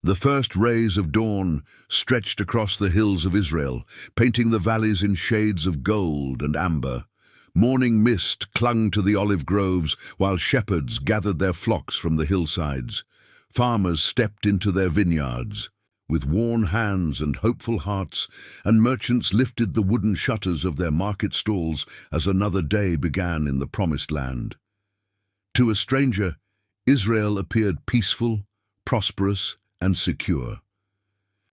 The first rays of dawn stretched across the hills of Israel, painting the valleys in shades of gold and amber. Morning mist clung to the olive groves, while shepherds gathered their flocks from the hillsides. Farmers stepped into their vineyards with worn hands and hopeful hearts, and merchants lifted the wooden shutters of their market stalls as another day began in the Promised Land. To a stranger, Israel appeared peaceful, prosperous, and secure.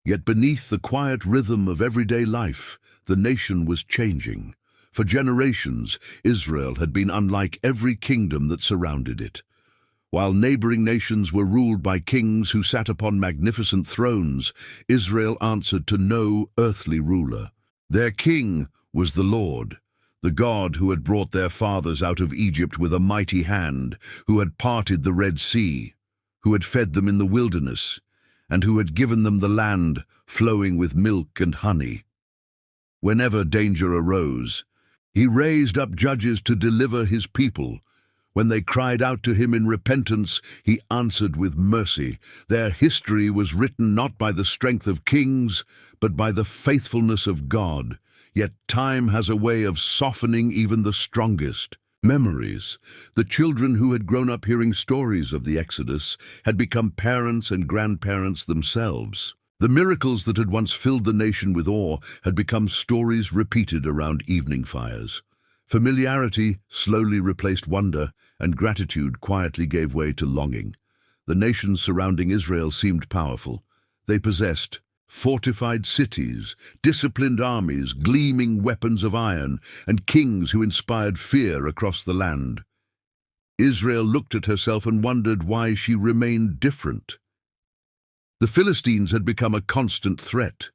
Yet beneath the quiet rhythm of everyday life, the nation was changing. For generations, Israel had been unlike every kingdom that surrounded it. While neighboring nations were ruled by kings who sat upon magnificent thrones, Israel answered to no earthly ruler. Their king was the Lord, the God who had brought their fathers out of Egypt with a mighty hand, who had parted the Red Sea, who had fed them in the wilderness, and who had given them the land flowing with milk and honey. Whenever danger arose, he raised up judges to deliver his people. When they cried out to him in repentance, he answered with mercy. Their history was written not by the strength of kings, but by the faithfulness of God. Yet time has a way of softening even the strongest. Memories. The children who had grown up hearing stories of the Exodus had become parents and grandparents themselves. The miracles that had once filled the nation with awe had become stories repeated around evening fires. Familiarity slowly replaced wonder, and gratitude quietly gave way to longing. The nations surrounding Israel seemed powerful. They possessed fortified cities, disciplined armies, gleaming weapons of iron, and kings who inspired fear across the land. Israel looked at herself and wondered why she remained different. The Philistines had become a constant threat.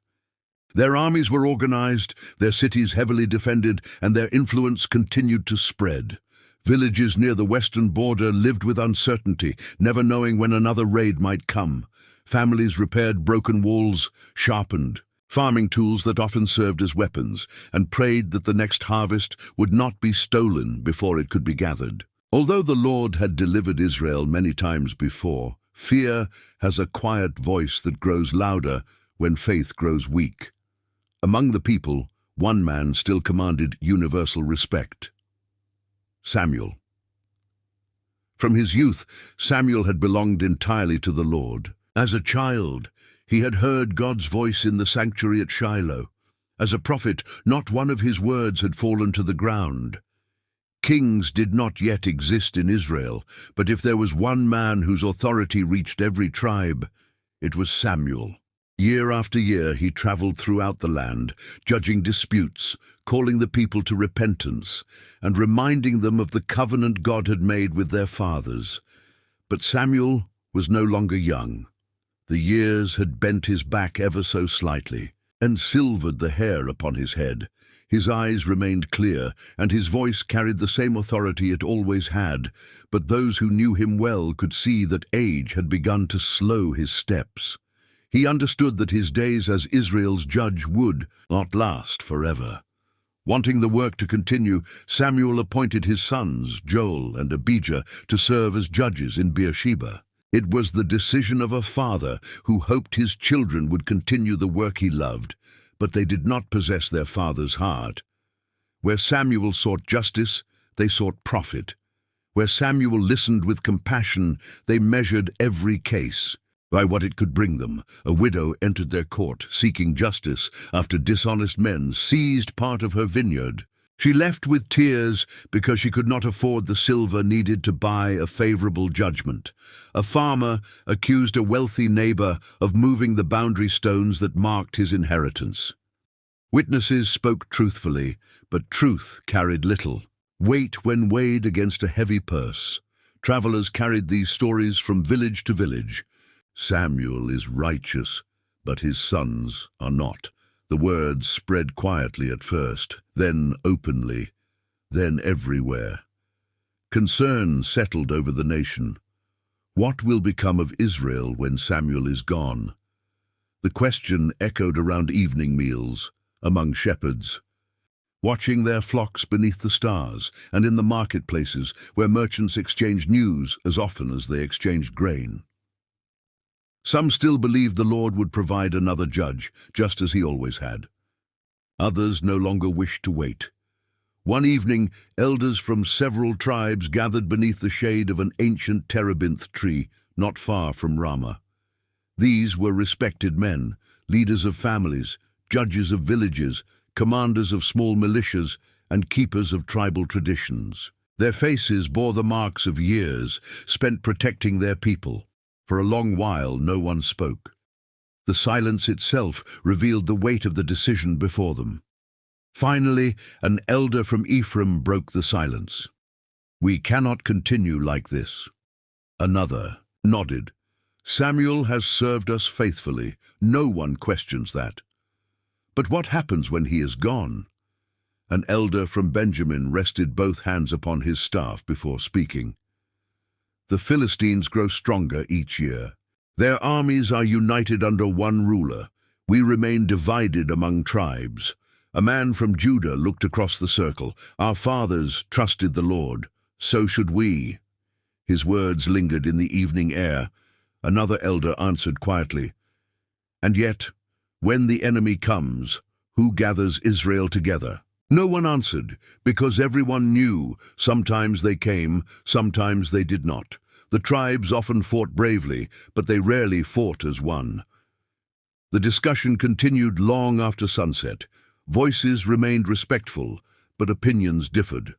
Their armies were organized, their cities heavily defended, and their influence continued to spread. Villages near the western border lived with uncertainty, never knowing when another raid might come. Families repaired broken walls, sharpened farming tools that often served as weapons, and prayed that the next harvest would not be stolen before it could be gathered. Although the Lord had delivered Israel many times before, fear has a quiet voice that grows louder when faith grows weak. Among the people, one man still commanded universal respect: Samuel. From his youth, Samuel had belonged entirely to the Lord. As a child, he had heard God's voice in the sanctuary at Shiloh. As a prophet, not one of his words had fallen to the ground. Kings did not yet exist in Israel, but if there was one man whose authority reached every tribe, it was Samuel. Year after year he traveled throughout the land, judging disputes, calling the people to repentance, and reminding them of the covenant God had made with their fathers. But Samuel was no longer young. The years had bent his back ever so slightly, and silvered the hair upon his head. His eyes remained clear, and his voice carried the same authority it always had, but those who knew him well could see that age had begun to slow his steps. He understood that his days as Israel's judge would not last forever. Wanting the work to continue, Samuel appointed his sons, Joel and Abijah, to serve as judges in Beersheba. It was the decision of a father who hoped his children would continue the work he loved, but they did not possess their father's heart. Where Samuel sought justice, they sought profit. Where Samuel listened with compassion, they measured every case by what it could bring them. A widow entered their court, seeking justice after dishonest men seized part of her vineyard. She left with tears because she could not afford the silver needed to buy a favorable judgment. A farmer accused a wealthy neighbor of moving the boundary stones that marked his inheritance. Witnesses spoke truthfully, but truth carried little weight when weighed against a heavy purse. Travelers carried these stories from village to village. Samuel is righteous, but his sons are not. The words spread quietly at first, then openly, then everywhere. Concern settled over the nation. What will become of Israel when Samuel is gone? The question echoed around evening meals, among shepherds, watching their flocks beneath the stars, and in the marketplaces where merchants exchanged news as often as they exchanged grain. Some still believed the Lord would provide another judge, just as he always had. Others no longer wished to wait. One evening, elders from several tribes gathered beneath the shade of an ancient terebinth tree not far from Ramah. These were respected men, leaders of families, judges of villages, commanders of small militias, and keepers of tribal traditions. Their faces bore the marks of years spent protecting their people. For a long while, no one spoke. The silence itself revealed the weight of the decision before them. Finally, an elder from Ephraim broke the silence. "We cannot continue like this." Another nodded. "Samuel has served us faithfully. No one questions that." "But what happens when he is gone?" An elder from Benjamin rested both hands upon his staff before speaking. "The Philistines grow stronger each year. Their armies are united under one ruler. We remain divided among tribes." A man from Judah looked across the circle. "Our fathers trusted the Lord. So should we." His words lingered in the evening air. Another elder answered quietly, "And yet, when the enemy comes, who gathers Israel together?" No one answered, because everyone knew sometimes they came, sometimes they did not. The tribes often fought bravely, but they rarely fought as one. The discussion continued long after sunset. Voices remained respectful, but opinions differed.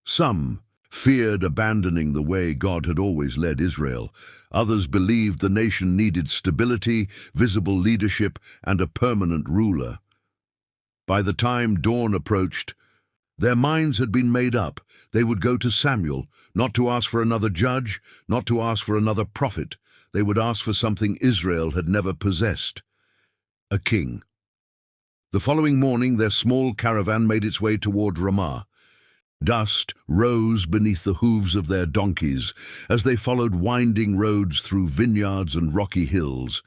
Some feared abandoning the way God had always led Israel. Others believed the nation needed stability, visible leadership, and a permanent ruler. By the time dawn approached, their minds had been made up. They would go to Samuel, not to ask for another judge, not to ask for another prophet. They would ask for something Israel had never possessed: a king. The following morning, their small caravan made its way toward Ramah. Dust rose beneath the hooves of their donkeys as they followed winding roads through vineyards and rocky hills.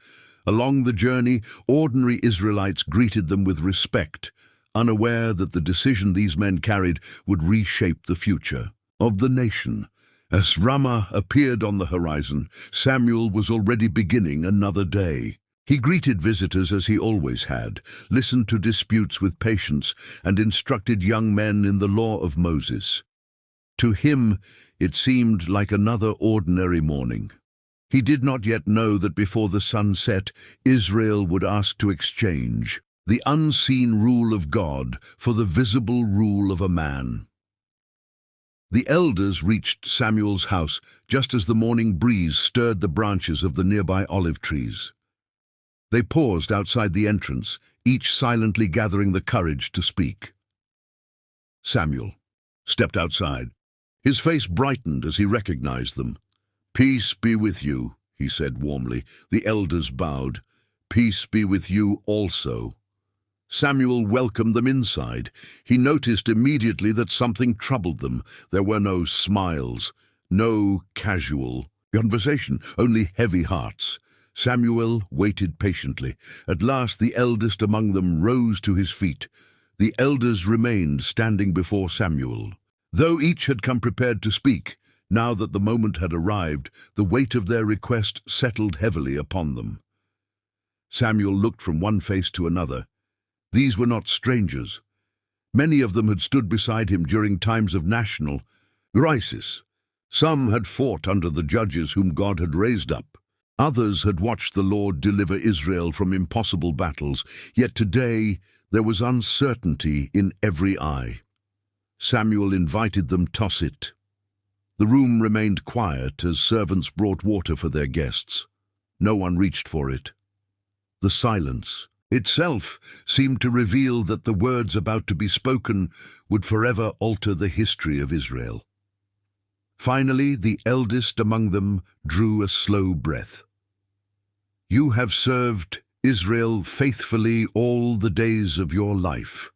Along the journey, ordinary Israelites greeted them with respect, unaware that the decision these men carried would reshape the future of the nation. As Ramah appeared on the horizon, Samuel was already beginning another day. He greeted visitors as he always had, listened to disputes with patience, and instructed young men in the law of Moses. To him, it seemed like another ordinary morning. He did not yet know that before the sun set, Israel would ask to exchange the unseen rule of God for the visible rule of a man. The elders reached Samuel's house just as the morning breeze stirred the branches of the nearby olive trees. They paused outside the entrance, each silently gathering the courage to speak. Samuel stepped outside. His face brightened as he recognized them. "Peace be with you," he said warmly. The elders bowed. "Peace be with you also." Samuel welcomed them inside. He noticed immediately that something troubled them. There were no smiles, no casual conversation, only heavy hearts. Samuel waited patiently. At last the eldest among them rose to his feet. The elders remained standing before Samuel. Though each had come prepared to speak, now that the moment had arrived, the weight of their request settled heavily upon them. Samuel looked from one face to another. These were not strangers. Many of them had stood beside him during times of national crisis. Some had fought under the judges whom God had raised up. Others had watched the Lord deliver Israel from impossible battles, yet today there was uncertainty in every eye. Samuel invited them to sit. The room remained quiet as servants brought water for their guests. No one reached for it. The silence itself seemed to reveal that the words about to be spoken would forever alter the history of Israel. Finally, the eldest among them drew a slow breath. "You have served Israel faithfully all the days of your life.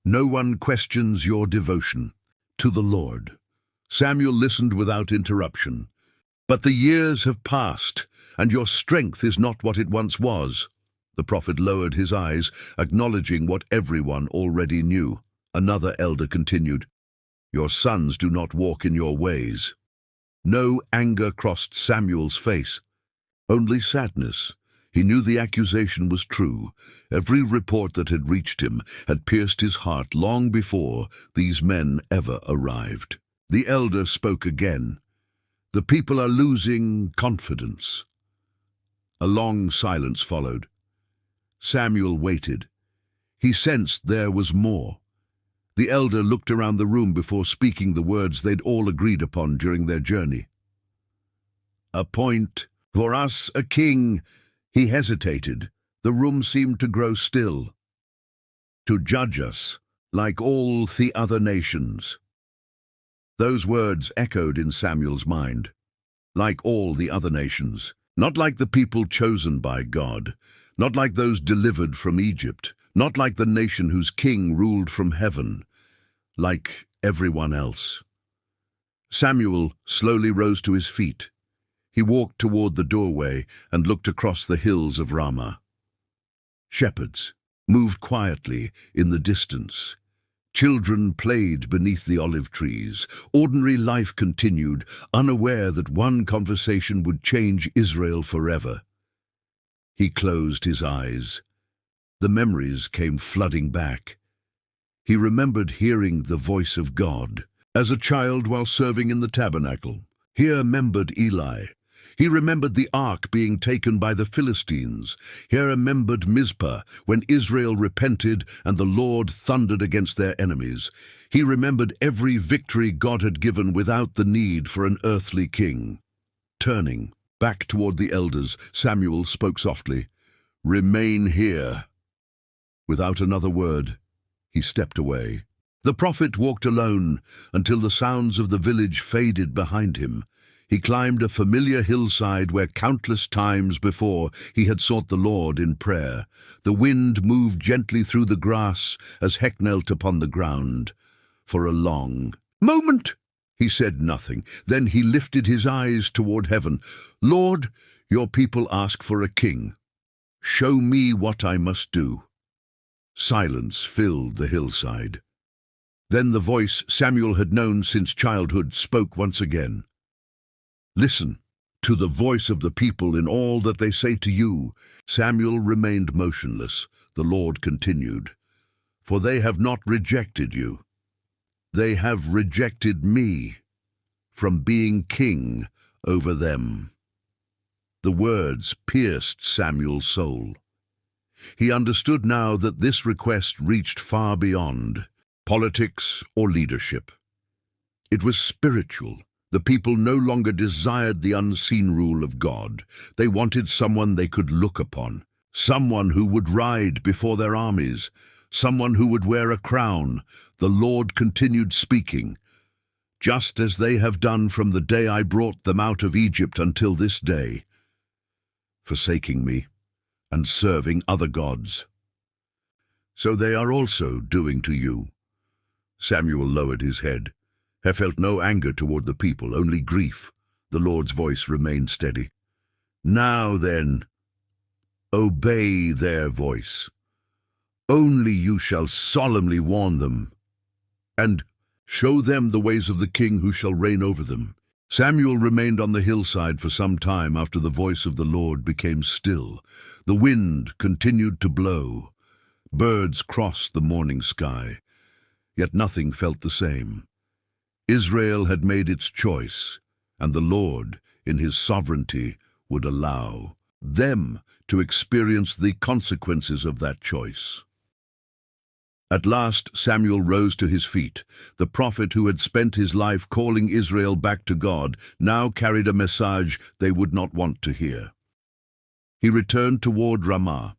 No one questions your devotion to the Lord." Samuel listened without interruption. "But the years have passed, and your strength is not what it once was." The prophet lowered his eyes, acknowledging what everyone already knew. Another elder continued, "Your sons do not walk in your ways." No anger crossed Samuel's face. Only sadness. He knew the accusation was true. Every report that had reached him had pierced his heart long before these men ever arrived. The elder spoke again. "The people are losing confidence." A long silence followed. Samuel waited. He sensed there was more. The elder looked around the room before speaking the words they'd all agreed upon during their journey. "Appoint for us a king." He hesitated. The room seemed to grow still. "To judge us, like all the other nations." Those words echoed in Samuel's mind. Like all the other nations. Not like the people chosen by God. Not like those delivered from Egypt. Not like the nation whose king ruled from heaven. Like everyone else. Samuel slowly rose to his feet. He walked toward the doorway and looked across the hills of Ramah. Shepherds moved quietly in the distance. Children played beneath the olive trees. Ordinary life continued, unaware that one conversation would change Israel forever. He closed his eyes. The memories came flooding back. He remembered hearing the voice of God as a child while serving in the tabernacle. He remembered Eli. He remembered the ark being taken by the Philistines. He remembered Mizpah, when Israel repented and the Lord thundered against their enemies. He remembered every victory God had given without the need for an earthly king. Turning back toward the elders, Samuel spoke softly, "Remain here." Without another word, he stepped away. The prophet walked alone until the sounds of the village faded behind him. He climbed a familiar hillside where countless times before he had sought the Lord in prayer. The wind moved gently through the grass as Heck knelt upon the ground. For a long moment, he said nothing. Then he lifted his eyes toward heaven. "Lord, your people ask for a king. Show me what I must do." Silence filled the hillside. Then the voice Samuel had known since childhood spoke once again. "Listen to the voice of the people in all that they say to you." Samuel remained motionless. The Lord continued, "For they have not rejected you. They have rejected me from being king over them." The words pierced Samuel's soul. He understood now that this request reached far beyond politics or leadership. It was spiritual. The people no longer desired the unseen rule of God. They wanted someone they could look upon, someone who would ride before their armies, someone who would wear a crown. The Lord continued speaking, "Just as they have done from the day I brought them out of Egypt until this day, forsaking me and serving other gods. So they are also doing to you." Samuel lowered his head. He felt no anger toward the people, only grief. The Lord's voice remained steady. "Now then, obey their voice. Only you shall solemnly warn them, and show them the ways of the king who shall reign over them." Samuel remained on the hillside for some time after the voice of the Lord became still. The wind continued to blow. Birds crossed the morning sky. Yet nothing felt the same. Israel had made its choice, and the Lord, in his sovereignty, would allow them to experience the consequences of that choice. At last Samuel rose to his feet. The prophet who had spent his life calling Israel back to God now carried a message they would not want to hear. He returned toward Ramah,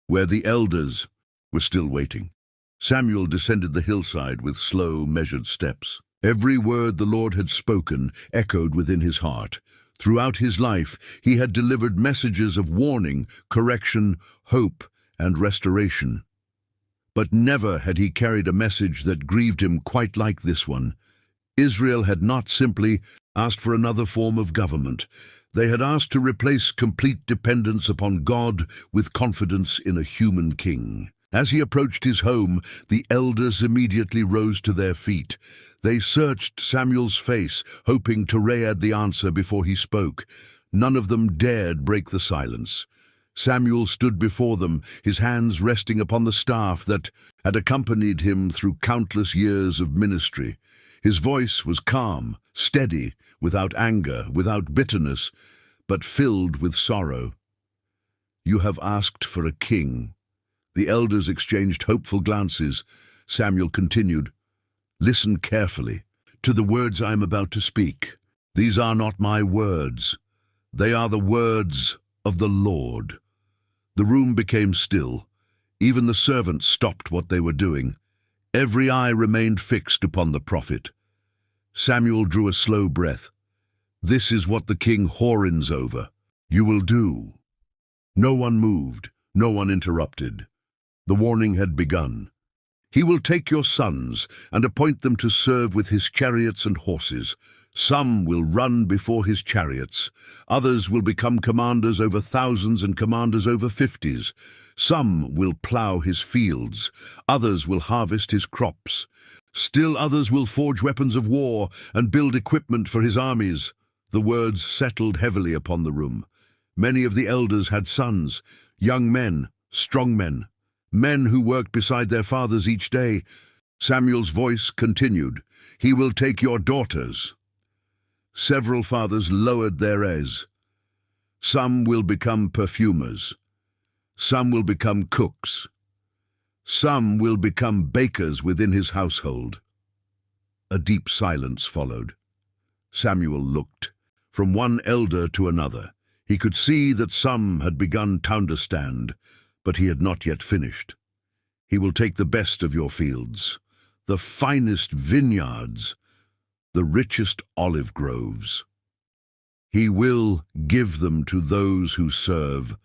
where the elders were still waiting. Samuel descended the hillside with slow, measured steps. Every word the Lord had spoken echoed within his heart. Throughout his life, he had delivered messages of warning, correction, hope, and restoration. But never had he carried a message that grieved him quite like this one. Israel had not simply asked for another form of government. They had asked to replace complete dependence upon God with confidence in a human king. As he approached his home, the elders immediately rose to their feet. They searched Samuel's face, hoping to read the answer before he spoke. None of them dared break the silence. Samuel stood before them, his hands resting upon the staff that had accompanied him through countless years of ministry. His voice was calm, steady, without anger, without bitterness, but filled with sorrow. "You have asked for a king." The elders exchanged hopeful glances. Samuel continued, "Listen carefully to the words I am about to speak. These are not my words. They are the words of the Lord." The room became still. Even the servants stopped what they were doing. Every eye remained fixed upon the prophet. Samuel drew a slow breath. "This is what the king horns over. You will do." No one moved, no one interrupted. The warning had begun. "He will take your sons and appoint them to serve with his chariots and horses. Some will run before his chariots. Others will become commanders over thousands and commanders over 50s. Some will plow his fields. Others will harvest his crops. Still others will forge weapons of war and build equipment for his armies." The words settled heavily upon the room. Many of the elders had sons, young men, strong men, men who worked beside their fathers each day. Samuel's voice continued, "He will take your daughters." Several fathers lowered their eyes. "Some will become perfumers. Some will become cooks. Some will become bakers within his household." A deep silence followed. Samuel looked from one elder to another. He could see that some had begun to understand, but he had not yet finished. "He will take the best of your fields, the finest vineyards, the richest olive groves. He will give them to those who serve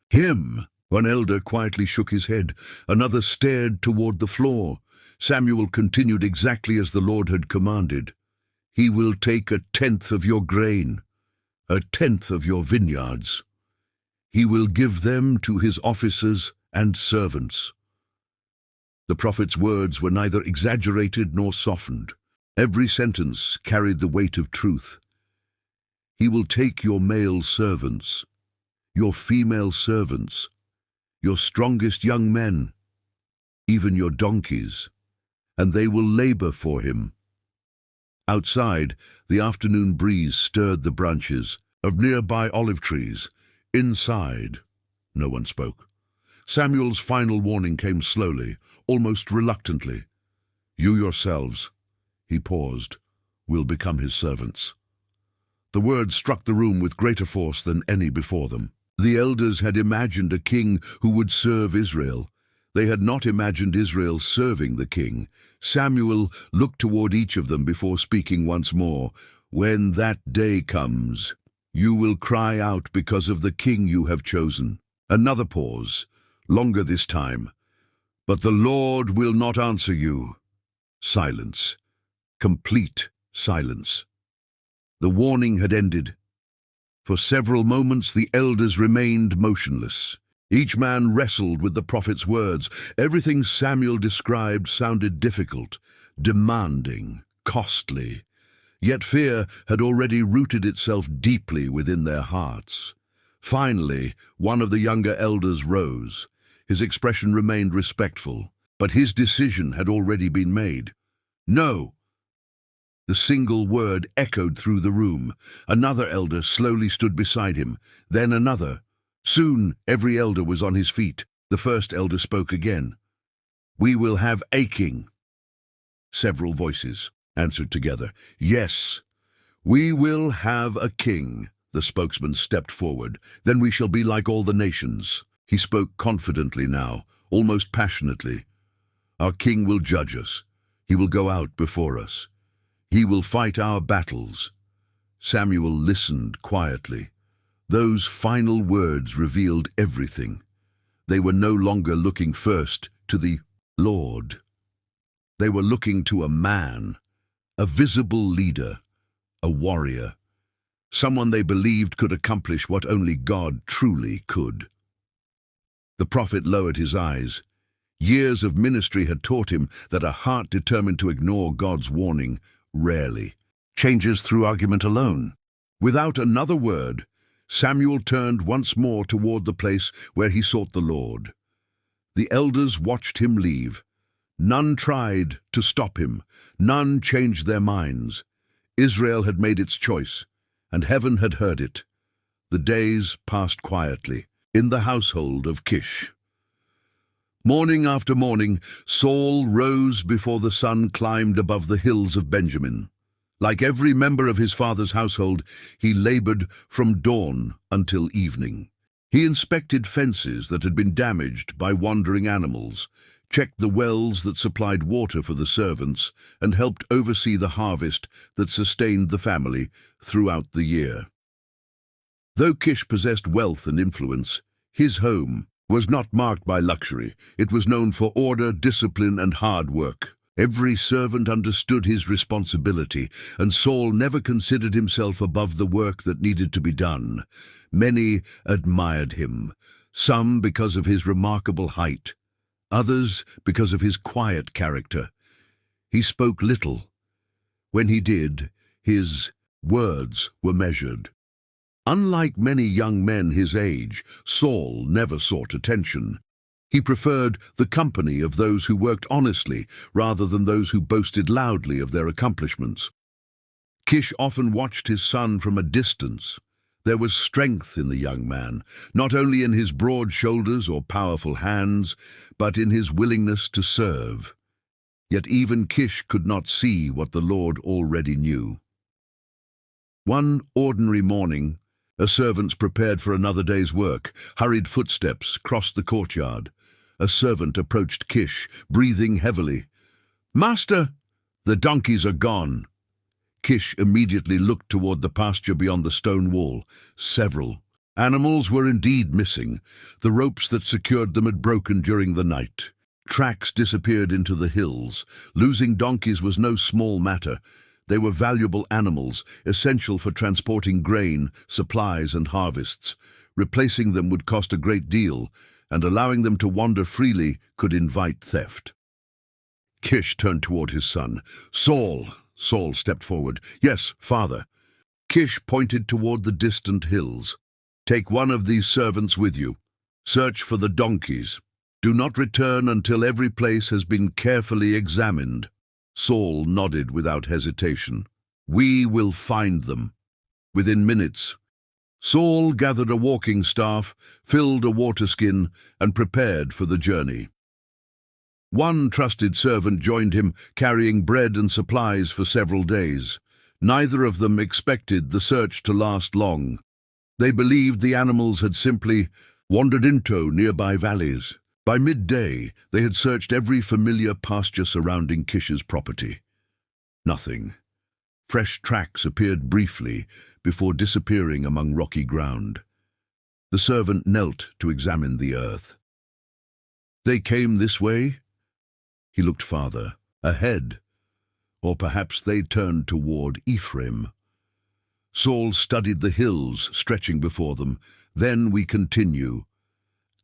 him." One elder quietly shook his head. Another stared toward the floor. Samuel continued exactly as the Lord had commanded. "He will take 1/10 of your grain, 1/10 of your vineyards. He will give them to his officers and servants." The prophet's words were neither exaggerated nor softened. Every sentence carried the weight of truth. "He will take your male servants, your female servants, your strongest young men, even your donkeys, and they will labor for him." Outside, the afternoon breeze stirred the branches of nearby olive trees. Inside, no one spoke. Samuel's final warning came slowly, almost reluctantly. "You yourselves," he paused, "will become his servants." The words struck the room with greater force than any before them. The elders had imagined a king who would serve Israel. They had not imagined Israel serving the king. Samuel looked toward each of them before speaking once more. "When that day comes, you will cry out because of the king you have chosen." Another pause, longer this time. "But the Lord will not answer you." Silence. Complete silence. The warning had ended. For several moments the elders remained motionless. Each man wrestled with the prophet's words. Everything Samuel described sounded difficult, demanding, costly. Yet fear had already rooted itself deeply within their hearts. Finally, one of the younger elders rose. His expression remained respectful, but his decision had already been made. "No!" The single word echoed through the room. Another elder slowly stood beside him, then another. Soon every elder was on his feet. The first elder spoke again. "We will have a king." Several voices answered together. "Yes, we will have a king." The spokesman stepped forward. "Then we shall be like all the nations." He spoke confidently now, almost passionately. "Our king will judge us. He will go out before us. He will fight our battles." Samuel listened quietly. Those final words revealed everything. They were no longer looking first to the Lord. They were looking to a man, a visible leader, a warrior, someone they believed could accomplish what only God truly could. The prophet lowered his eyes. Years of ministry had taught him that a heart determined to ignore God's warning rarely changes through argument alone. Without another word, Samuel turned once more toward the place where he sought the Lord. The elders watched him leave. None tried to stop him. None changed their minds. Israel had made its choice, and heaven had heard it. The days passed quietly in the household of Kish. Morning after morning, Saul rose before the sun climbed above the hills of Benjamin. Like every member of his father's household, he labored from dawn until evening. He inspected fences that had been damaged by wandering animals, checked the wells that supplied water for the servants, and helped oversee the harvest that sustained the family throughout the year. Though Kish possessed wealth and influence, his home was not marked by luxury. It was known for order, discipline, and hard work. Every servant understood his responsibility, and Saul never considered himself above the work that needed to be done. Many admired him, some because of his remarkable height, others because of his quiet character. He spoke little. When he did, his words were measured. Unlike many young men his age, Saul never sought attention. He preferred the company of those who worked honestly rather than those who boasted loudly of their accomplishments. Kish often watched his son from a distance. There was strength in the young man, not only in his broad shoulders or powerful hands, but in his willingness to serve. Yet even Kish could not see what the Lord already knew. One ordinary morning, a servant's prepared for another day's work. Hurried footsteps crossed the courtyard. A servant approached Kish, breathing heavily. "Master, the donkeys are gone." Kish immediately looked toward the pasture beyond the stone wall. Several animals were indeed missing. The ropes that secured them had broken during the night. Tracks disappeared into the hills. Losing donkeys was no small matter. They were valuable animals, essential for transporting grain, supplies, and harvests. Replacing them would cost a great deal, and allowing them to wander freely could invite theft. Kish turned toward his son. "Saul." Saul stepped forward. "Yes, father." Kish pointed toward the distant hills. "Take one of these servants with you. Search for the donkeys. Do not return until every place has been carefully examined." Saul nodded without hesitation. "We will find them." Within minutes, Saul gathered a walking staff, filled a water skin, and prepared for the journey. One trusted servant joined him, carrying bread and supplies for several days. Neither of them expected the search to last long. They believed the animals had simply wandered into nearby valleys. By midday, they had searched every familiar pasture surrounding Kish's property. Nothing. Fresh tracks appeared briefly before disappearing among rocky ground. The servant knelt to examine the earth. "They came this way?" He looked farther, ahead, or perhaps they turned toward Ephraim. Saul studied the hills stretching before them. "Then we continue."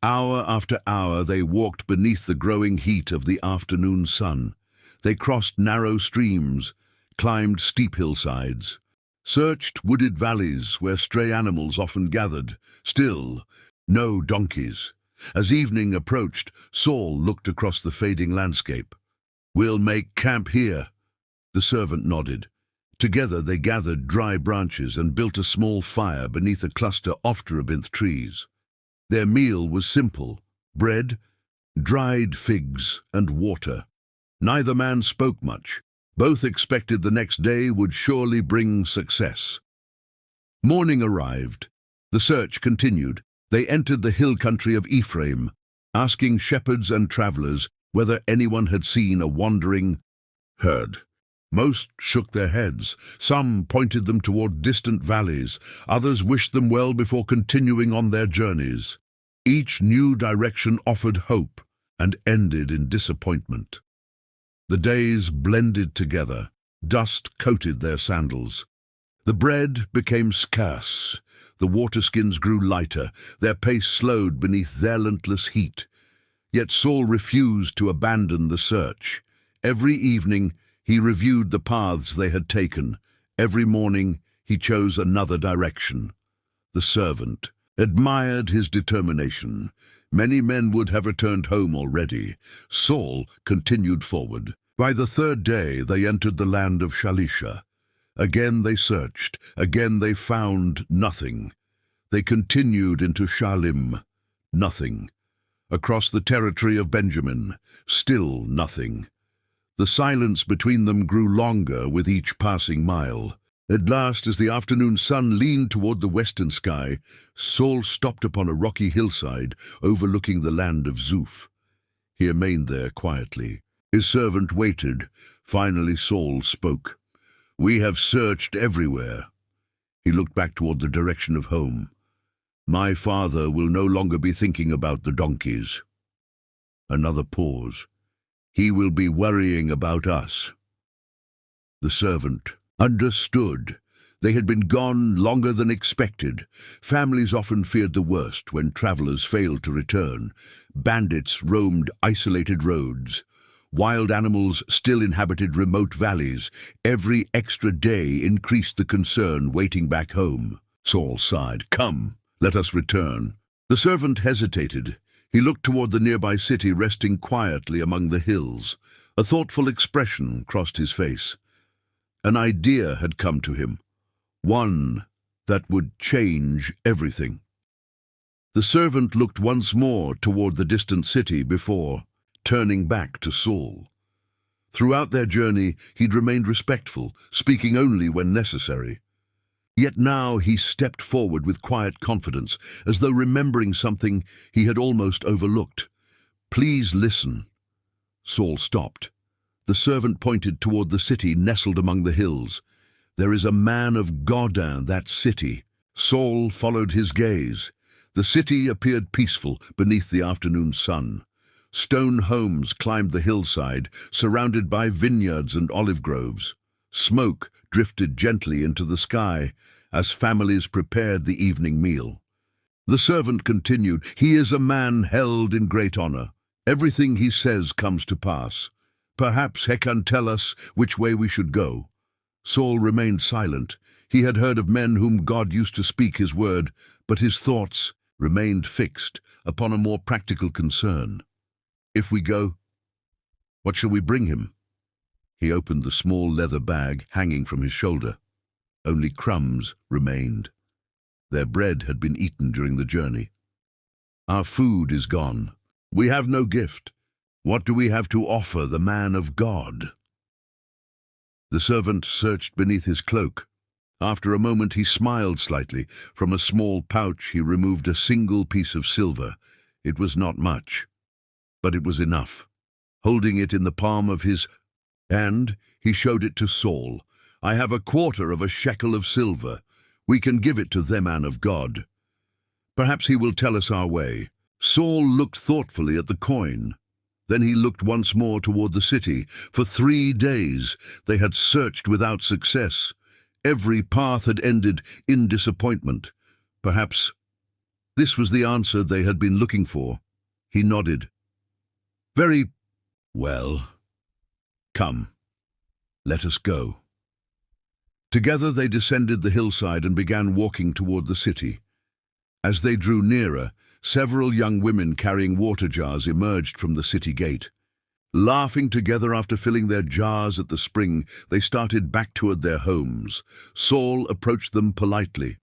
Hour after hour they walked beneath the growing heat of the afternoon sun. They crossed narrow streams, climbed steep hillsides, searched wooded valleys where stray animals often gathered. Still, no donkeys. As evening approached, Saul looked across the fading landscape. "We'll make camp here." The servant nodded. Together they gathered dry branches and built a small fire beneath a cluster of terebinth trees. Their meal was simple: bread, dried figs, and water. Neither man spoke much. Both expected the next day would surely bring success. Morning arrived. The search continued. They entered the hill country of Ephraim, asking shepherds and travelers whether anyone had seen a wandering herd. Most shook their heads. Some pointed them toward distant valleys. Others wished them well before continuing on their journeys. Each new direction offered hope and ended in disappointment. The days blended together. Dust coated their sandals. The bread became scarce. The waterskins grew lighter. Their pace slowed beneath their relentless heat. Yet Saul refused to abandon the search. Every evening, he reviewed the paths they had taken. Every morning, he chose another direction. The servant admired his determination. Many men would have returned home already. Saul continued forward. By the third day they entered the land of Shalisha. Again they searched. Again they found nothing. They continued into Shalim. Nothing. Across the territory of Benjamin. Still nothing. The silence between them grew longer with each passing mile. At last, as the afternoon sun leaned toward the western sky, Saul stopped upon a rocky hillside overlooking the land of Zuph. He remained there quietly. His servant waited. Finally Saul spoke. "We have searched everywhere." He looked back toward the direction of home. "My father will no longer be thinking about the donkeys." Another pause. "He will be worrying about us." The servant understood. They had been gone longer than expected. Families often feared the worst when travelers failed to return. Bandits roamed isolated roads. Wild animals still inhabited remote valleys. Every extra day increased the concern waiting back home. Saul sighed. "Come, let us return." The servant hesitated. He looked toward the nearby city resting quietly among the hills. A thoughtful expression crossed his face. An idea had come to him, one that would change everything. The servant looked once more toward the distant city before turning back to Saul. Throughout their journey, he'd remained respectful, speaking only when necessary. Yet now he stepped forward with quiet confidence, as though remembering something he had almost overlooked. "Please listen." Saul stopped. The servant pointed toward the city nestled among the hills. "There is a man of God in that city." Saul followed his gaze. The city appeared peaceful beneath the afternoon sun. Stone homes climbed the hillside, surrounded by vineyards and olive groves. Smoke drifted gently into the sky as families prepared the evening meal. The servant continued, "He is a man held in great honor. Everything he says comes to pass. Perhaps he can tell us which way we should go." Saul remained silent. He had heard of men whom God used to speak his word, but his thoughts remained fixed upon a more practical concern. "If we go, what shall we bring him?" He opened the small leather bag hanging from his shoulder. Only crumbs remained. Their bread had been eaten during the journey. "Our food is gone. We have no gift. What do we have to offer the man of God?" The servant searched beneath his cloak. After a moment he smiled slightly. From a small pouch he removed a single piece of silver. It was not much, but it was enough. Holding it in the palm of his hand, he showed it to Saul. "I have 1/4 of a shekel of silver. We can give it to the man of God. Perhaps he will tell us our way." Saul looked thoughtfully at the coin. Then he looked once more toward the city. For 3 days they had searched without success. Every path had ended in disappointment. Perhaps this was the answer they had been looking for. He nodded. "Very well. Come, let us go." Together they descended the hillside and began walking toward the city. As they drew nearer, several young women carrying water jars emerged from the city gate. Laughing together after filling their jars at the spring, they started back toward their homes. Saul approached them politely.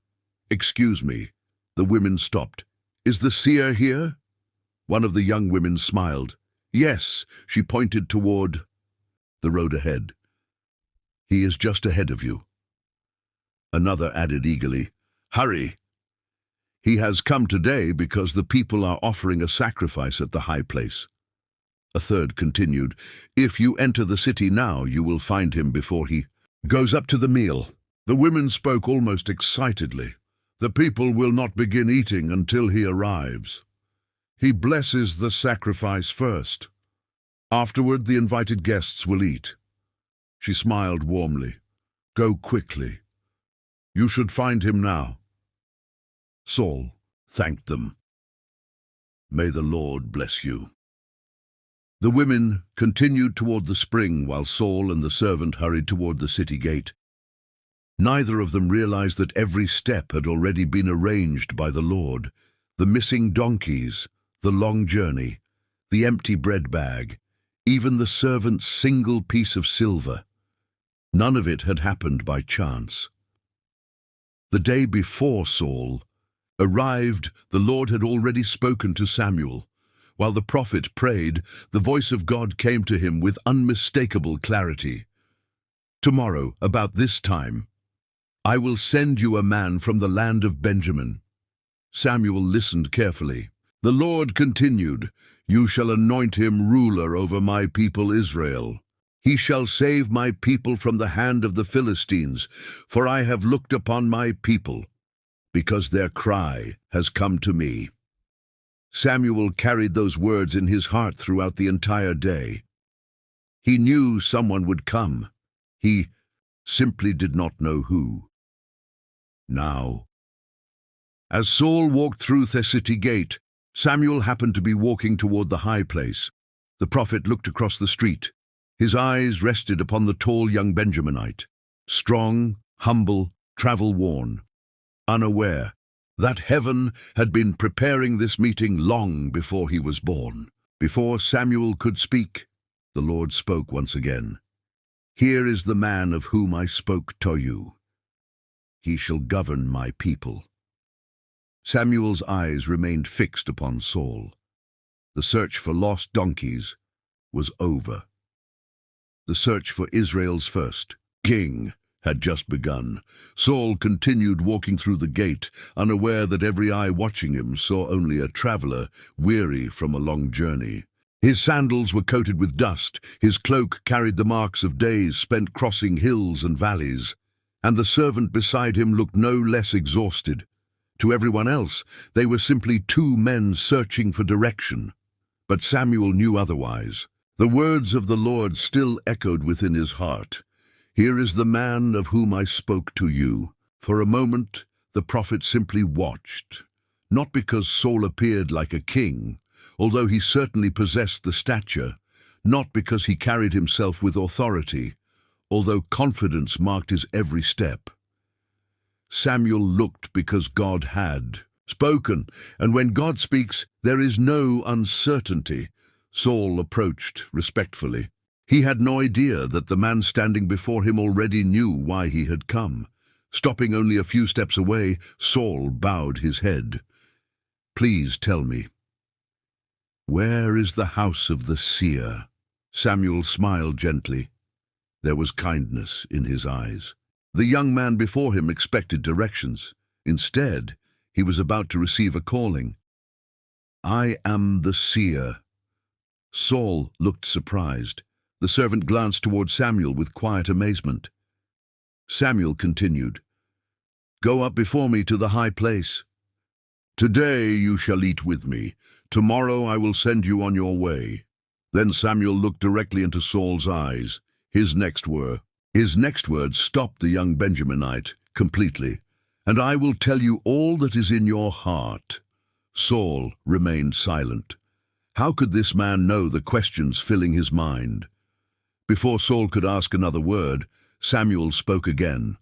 "Excuse me." The women stopped. "Is the seer here?" One of the young women smiled. "Yes," she pointed toward the road ahead. "He is just ahead of you." Another added eagerly, "Hurry. He has come today because the people are offering a sacrifice at the high place." A third continued, "If you enter the city now, you will find him before he goes up to the meal." The women spoke almost excitedly. "The people will not begin eating until he arrives. He blesses the sacrifice first. Afterward, the invited guests will eat." She smiled warmly. "Go quickly. You should find him now." Saul thanked them. "May the Lord bless you." The women continued toward the spring while Saul and the servant hurried toward the city gate. Neither of them realized that every step had already been arranged by the Lord. The missing donkeys, the long journey, the empty bread bag, even the servant's single piece of silver. None of it had happened by chance. The day before Saul arrived, the Lord had already spoken to Samuel. While the prophet prayed, the voice of God came to him with unmistakable clarity. "Tomorrow, about this time, I will send you a man from the land of Benjamin." Samuel listened carefully. The Lord continued, "You shall anoint him ruler over my people Israel. He shall save my people from the hand of the Philistines, for I have looked upon my people, because their cry has come to me." Samuel carried those words in his heart throughout the entire day. He knew someone would come. He simply did not know who. Now, as Saul walked through the city gate, Samuel happened to be walking toward the high place. The prophet looked across the street. His eyes rested upon the tall young Benjaminite, strong, humble, travel-worn, unaware that heaven had been preparing this meeting long before he was born. Before Samuel could speak, the Lord spoke once again. "Here is the man of whom I spoke to you. He shall govern my people." Samuel's eyes remained fixed upon Saul. The search for lost donkeys was over. The search for Israel's first king had just begun. Saul continued walking through the gate, unaware that every eye watching him saw only a traveler, weary from a long journey. His sandals were coated with dust, his cloak carried the marks of days spent crossing hills and valleys, and the servant beside him looked no less exhausted. To everyone else, they were simply two men searching for direction. But Samuel knew otherwise. The words of the Lord still echoed within his heart. "Here is the man of whom I spoke to you." For a moment, the prophet simply watched, not because Saul appeared like a king, although he certainly possessed the stature, not because he carried himself with authority, although confidence marked his every step. Samuel looked because God had spoken, and when God speaks, there is no uncertainty. Saul approached respectfully. He had no idea that the man standing before him already knew why he had come. Stopping only a few steps away, Saul bowed his head. "Please tell me, where is the house of the seer?" Samuel smiled gently. There was kindness in his eyes. The young man before him expected directions. Instead, he was about to receive a calling. "I am the seer." Saul looked surprised. The servant glanced toward Samuel with quiet amazement. Samuel continued, "Go up before me to the high place. Today you shall eat with me. Tomorrow I will send you on your way." Then Samuel looked directly into Saul's eyes. His next words stopped the young Benjaminite completely. "And I will tell you all that is in your heart." Saul remained silent. How could this man know the questions filling his mind? Before Saul could ask another word, Samuel spoke again.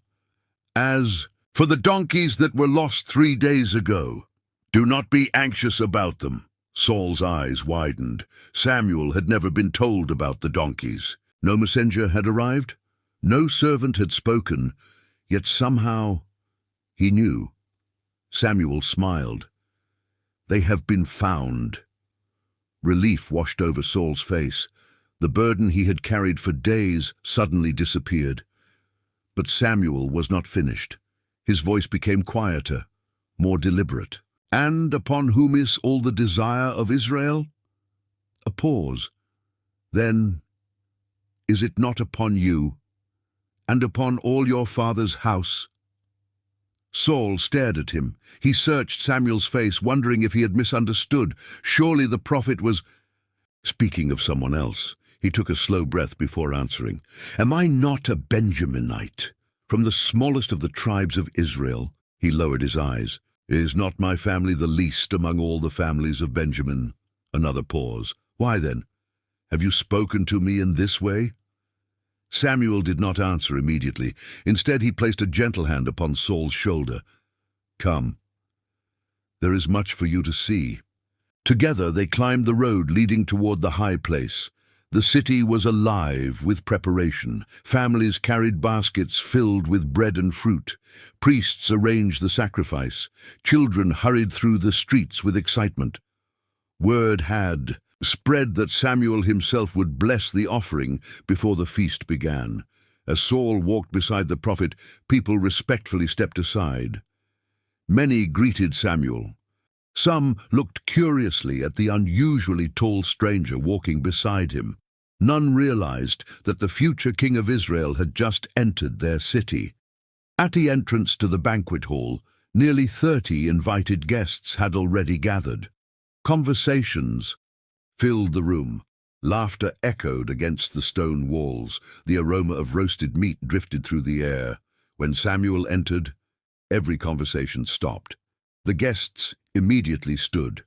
"As for the donkeys that were lost 3 days ago, do not be anxious about them." Saul's eyes widened. Samuel had never been told about the donkeys. No messenger had arrived. No servant had spoken, yet somehow he knew. Samuel smiled. "They have been found." Relief washed over Saul's face. The burden he had carried for days suddenly disappeared. But Samuel was not finished. His voice became quieter, more deliberate. "And upon whom is all the desire of Israel?" A pause. Then, "Is it not upon you, and upon all your father's house?" Saul stared at him. He searched Samuel's face, wondering if he had misunderstood. Surely the prophet was speaking of someone else. He took a slow breath before answering. "Am I not a Benjaminite, from the smallest of the tribes of Israel?" He lowered his eyes. "Is not my family the least among all the families of Benjamin?" Another pause. "Why then, have you spoken to me in this way?" Samuel did not answer immediately. Instead, he placed a gentle hand upon Saul's shoulder. "Come, there is much for you to see." Together they climbed the road leading toward the high place. The city was alive with preparation. Families carried baskets filled with bread and fruit. Priests arranged the sacrifice. Children hurried through the streets with excitement. Word had spread that Samuel himself would bless the offering before the feast began. As Saul walked beside the prophet, people respectfully stepped aside. Many greeted Samuel. Some looked curiously at the unusually tall stranger walking beside him. None realized that the future king of Israel had just entered their city. At the entrance to the banquet hall, nearly 30 invited guests had already gathered. Conversations filled the room. Laughter echoed against the stone walls. The aroma of roasted meat drifted through the air. When Samuel entered, every conversation stopped. The guests immediately stood.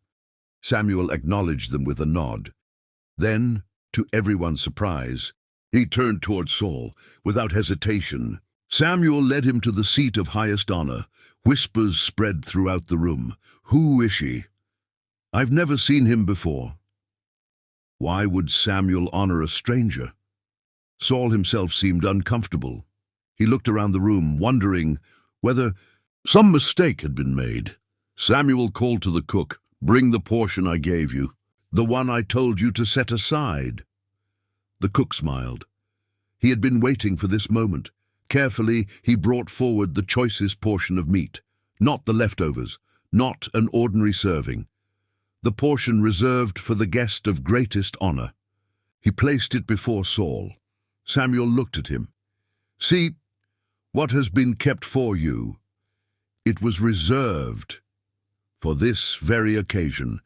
Samuel acknowledged them with a nod. Then, to everyone's surprise, he turned toward Saul. Without hesitation, Samuel led him to the seat of highest honor. Whispers spread throughout the room. "Who is she? I've never seen him before." Why would Samuel honor a stranger? Saul himself seemed uncomfortable. He looked around the room, wondering whether some mistake had been made. Samuel called to the cook, "Bring the portion I gave you, the one I told you to set aside." The cook smiled. He had been waiting for this moment. Carefully, he brought forward the choicest portion of meat, not the leftovers, not an ordinary serving. The portion reserved for the guest of greatest honor. He placed it before Saul. Samuel looked at him. "See, what has been kept for you. It was reserved for this very occasion."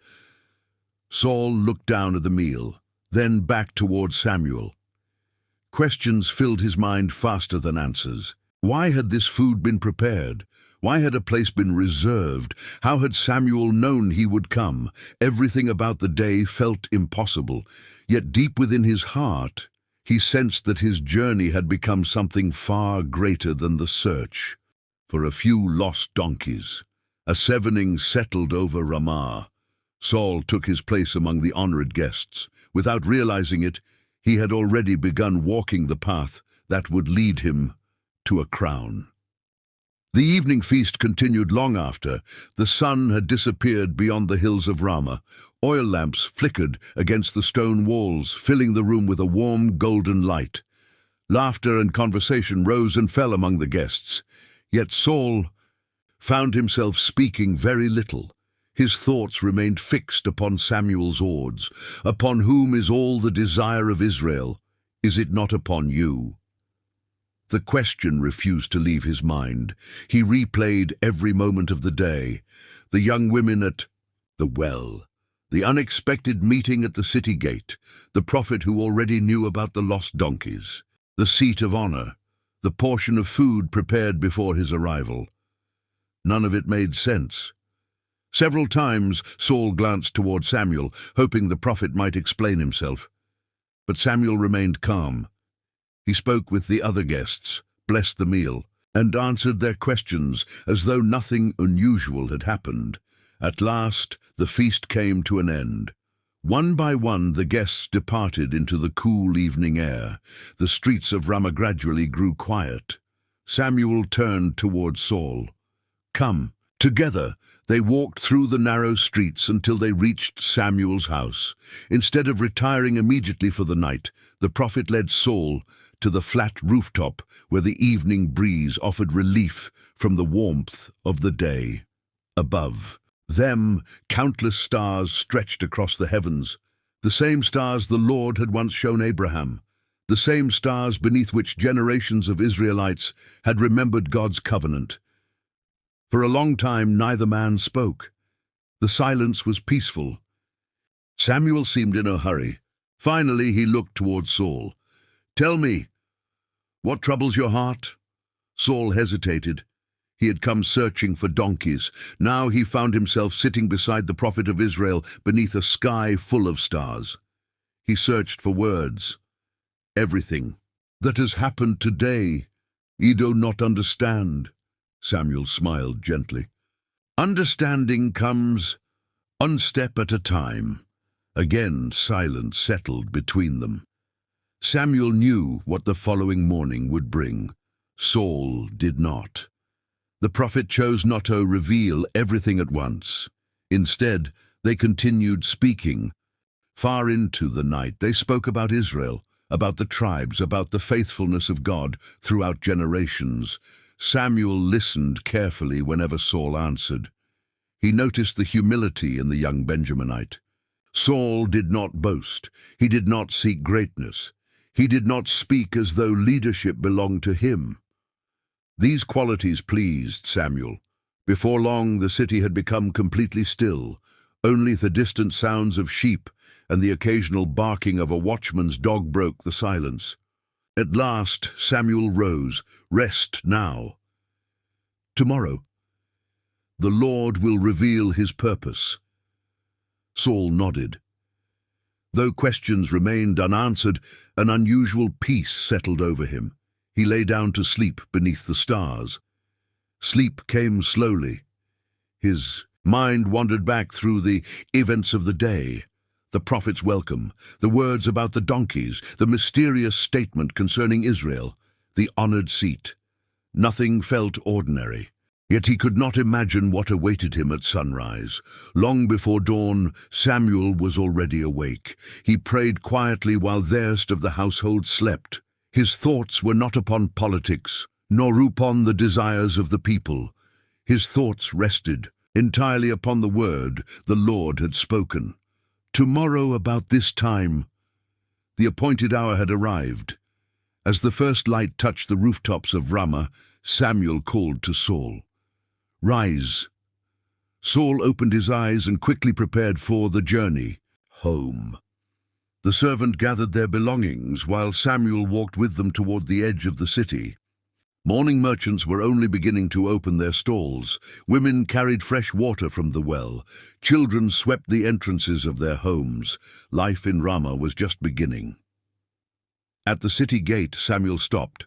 Saul looked down at the meal, then back toward Samuel. Questions filled his mind faster than answers. Why had this food been prepared? Why had a place been reserved? How had Samuel known he would come? Everything about the day felt impossible. Yet deep within his heart, he sensed that his journey had become something far greater than the search for a few lost donkeys. A sevening settled over Ramah. Saul took his place among the honored guests. Without realizing it, he had already begun walking the path that would lead him to a crown. The evening feast continued long after. The sun had disappeared beyond the hills of Ramah. Oil lamps flickered against the stone walls, filling the room with a warm golden light. Laughter and conversation rose and fell among the guests. Yet Saul found himself speaking very little. His thoughts remained fixed upon Samuel's words. "Upon whom is all the desire of Israel? Is it not upon you?" The question refused to leave his mind. He replayed every moment of the day. The young women at the well, the unexpected meeting at the city gate, the prophet who already knew about the lost donkeys, the seat of honor, the portion of food prepared before his arrival. None of it made sense. Several times Saul glanced toward Samuel, hoping the prophet might explain himself. But Samuel remained calm. He spoke with the other guests, blessed the meal, and answered their questions as though nothing unusual had happened. At last, the feast came to an end. One by one, the guests departed into the cool evening air. The streets of Ramah gradually grew quiet. Samuel turned toward Saul. "Come." Together, they walked through the narrow streets until they reached Samuel's house. Instead of retiring immediately for the night, the prophet led Saul to the flat rooftop where the evening breeze offered relief from the warmth of the day. Above them, countless stars stretched across the heavens, the same stars the Lord had once shown Abraham, the same stars beneath which generations of Israelites had remembered God's covenant. For a long time, neither man spoke. The silence was peaceful. Samuel seemed in a hurry. Finally, he looked toward Saul. "Tell me, what troubles your heart?" Saul hesitated. He had come searching for donkeys. Now he found himself sitting beside the prophet of Israel beneath a sky full of stars. He searched for words. Everything That has happened today. You do not understand. Samuel smiled gently. Understanding comes one step at a time. Again, silence settled between them. Samuel knew what the following morning would bring. Saul did not. The prophet chose not to reveal everything at once. Instead, they continued speaking. Far into the night, they spoke about Israel, about the tribes, about the faithfulness of God throughout generations. Samuel listened carefully whenever Saul answered. He noticed the humility in the young Benjaminite. Saul did not boast. He did not seek greatness. He did not speak as though leadership belonged to him. These qualities pleased Samuel. Before long, the city had become completely still. Only the distant sounds of sheep and the occasional barking of a watchman's dog broke the silence. At last, Samuel rose. Rest now. Tomorrow, the Lord will reveal his purpose. Saul nodded. Though questions remained unanswered, an unusual peace settled over him. He lay down to sleep beneath the stars. Sleep came slowly. His mind wandered back through the events of the day. The prophet's welcome, the words about the donkeys, the mysterious statement concerning Israel, the honored seat. Nothing felt ordinary. Yet he could not imagine what awaited him at sunrise. Long before dawn, Samuel was already awake. He prayed quietly while the rest of the household slept. His thoughts were not upon politics, nor upon the desires of the people. His thoughts rested entirely upon the word the Lord had spoken. Tomorrow about this time, the appointed hour had arrived. As the first light touched the rooftops of Ramah, Samuel called to Saul. Rise. Saul opened his eyes and quickly prepared for the journey home. The servant gathered their belongings while Samuel walked with them toward the edge of the city. Morning merchants were only beginning to open their stalls. Women carried fresh water from the well. Children swept the entrances of their homes. Life in Ramah was just beginning. At the city gate, Samuel stopped.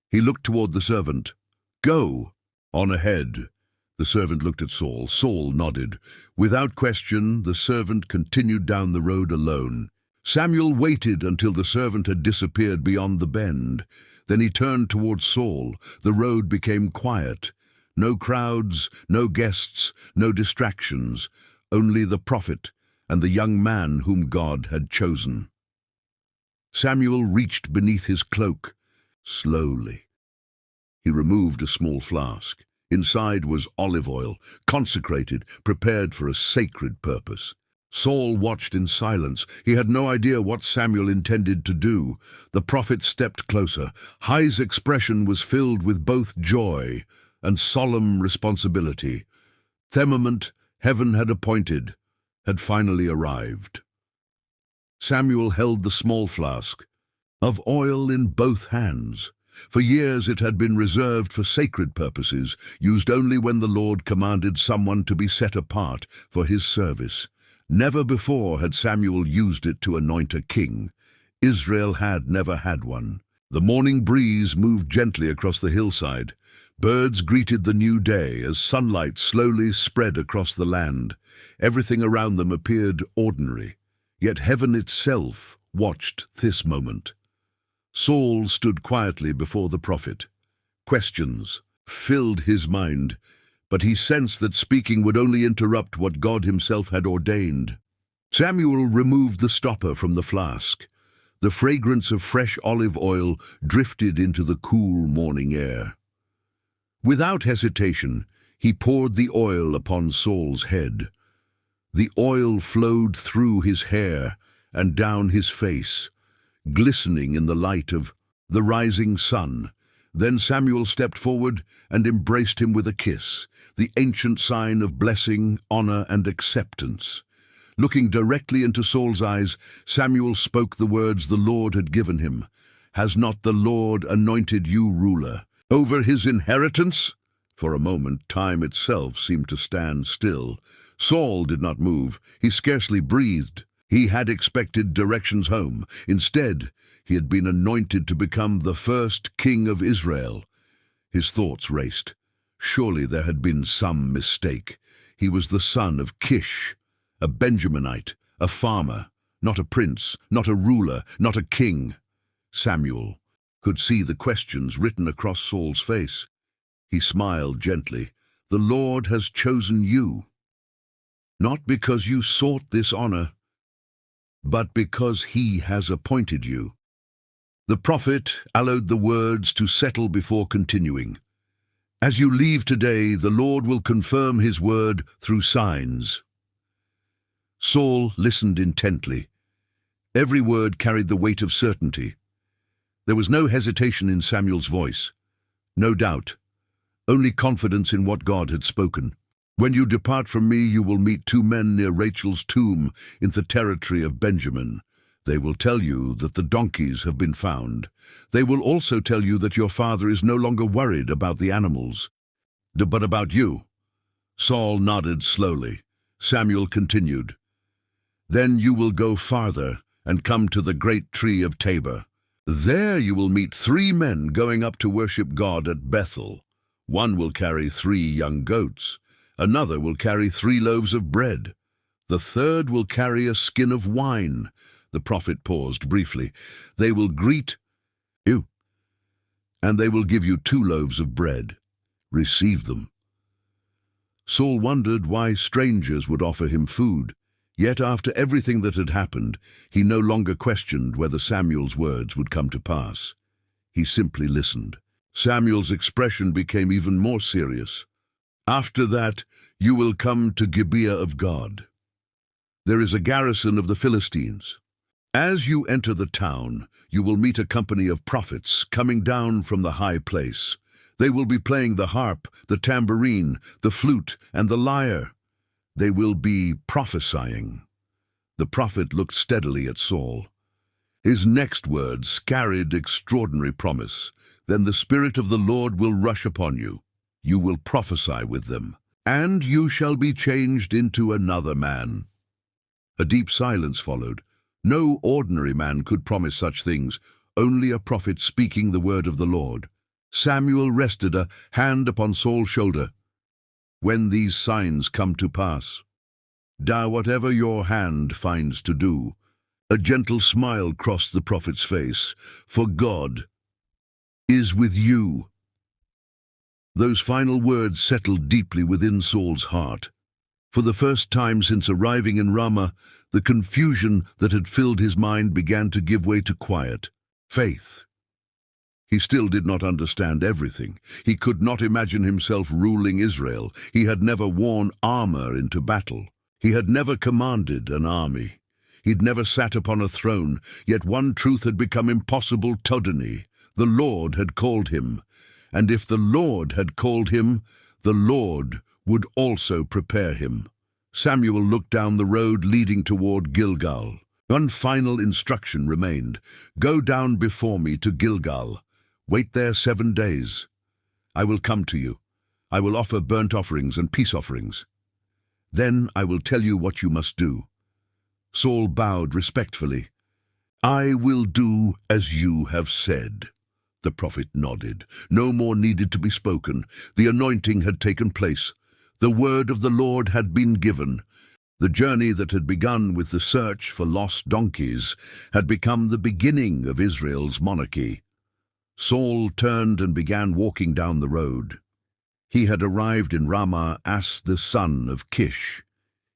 He looked toward the servant. Go, on ahead. The servant looked at Saul. Saul nodded. Without question, the servant continued down the road alone. Samuel waited until the servant had disappeared beyond the bend. Then he turned toward Saul. The road became quiet. No crowds, no guests, no distractions. Only the prophet and the young man whom God had chosen. Samuel reached beneath his cloak. Slowly, he removed a small flask. Inside was olive oil, consecrated, prepared for a sacred purpose. Saul watched in silence. He had no idea what Samuel intended to do. The prophet stepped closer. His expression was filled with both joy and solemn responsibility. The moment heaven had appointed had finally arrived. Samuel held the small flask of oil in both hands. For years it had been reserved for sacred purposes, used only when the Lord commanded someone to be set apart for his service. Never before had Samuel used it to anoint a king. Israel had never had one. The morning breeze moved gently across the hillside. Birds greeted the new day as sunlight slowly spread across the land. Everything around them appeared ordinary, yet heaven itself watched this moment. Saul stood quietly before the prophet. Questions filled his mind, but he sensed that speaking would only interrupt what God himself had ordained. Samuel removed the stopper from the flask. The fragrance of fresh olive oil drifted into the cool morning air. Without hesitation, he poured the oil upon Saul's head. The oil flowed through his hair and down his face, glistening in the light of the rising sun. Then Samuel stepped forward and embraced him with a kiss, the ancient sign of blessing, honor, and acceptance. Looking directly into Saul's eyes, Samuel spoke the words the Lord had given him. Has not the Lord anointed you ruler over his inheritance? For a moment, time itself seemed to stand still. Saul did not move. He scarcely breathed. He had expected directions home. Instead, he had been anointed to become the first king of Israel. His thoughts raced. Surely there had been some mistake. He was the son of Kish, a Benjaminite, a farmer, not a prince, not a ruler, not a king. Samuel could see the questions written across Saul's face. He smiled gently. The Lord has chosen you, not because you sought this honor, but because he has appointed you. The prophet allowed the words to settle before continuing. As you leave today, the Lord will confirm his word through signs. Saul listened intently. Every word carried the weight of certainty. There was no hesitation in Samuel's voice, no doubt, only confidence in what God had spoken. When you depart from me, you will meet 2 men near Rachel's tomb in the territory of Benjamin. They will tell you that the donkeys have been found. They will also tell you that your father is no longer worried about the animals, but about you. Saul nodded slowly. Samuel continued. Then you will go farther and come to the great tree of Tabor. There you will meet 3 men going up to worship God at Bethel. One will carry 3 young goats. Another will carry 3 loaves of bread. The third will carry a skin of wine. The prophet paused briefly. They will greet you, and they will give you 2 loaves of bread. Receive them. Saul wondered why strangers would offer him food. Yet after everything that had happened, he no longer questioned whether Samuel's words would come to pass. He simply listened. Samuel's expression became even more serious. After that, you will come to Gilboa of God. There is a garrison of the Philistines. As you enter the town, you will meet a company of prophets coming down from the high place. They will be playing the harp, the tambourine, the flute, and the lyre. They will be prophesying. The prophet looked steadily at Saul. His next words carried extraordinary promise. Then the Spirit of the Lord will rush upon you. You will prophesy with them, and you shall be changed into another man. A deep silence followed. No ordinary man could promise such things, only a prophet speaking the word of the Lord. Samuel rested a hand upon Saul's shoulder. When these signs come to pass, do whatever your hand finds to do. A gentle smile crossed the prophet's face. For God is with you. Those final words settled deeply within Saul's heart. For the first time since arriving in Ramah, the confusion that had filled his mind began to give way to quiet, faith. He still did not understand everything. He could not imagine himself ruling Israel. He had never worn armor into battle. He had never commanded an army. He'd never sat upon a throne, yet one truth had become impossible to deny. The Lord had called him, and if the Lord had called him, the Lord would also prepare him. Samuel looked down the road leading toward Gilgal. One final instruction remained. Go down before me to Gilgal. Wait there 7 days. I will come to you. I will offer burnt offerings and peace offerings. Then I will tell you what you must do. Saul bowed respectfully. I will do as you have said. The prophet nodded. No more needed to be spoken. The anointing had taken place. The word of the Lord had been given. The journey that had begun with the search for lost donkeys had become the beginning of Israel's monarchy. Saul turned and began walking down the road. He had arrived in Ramah as the son of Kish.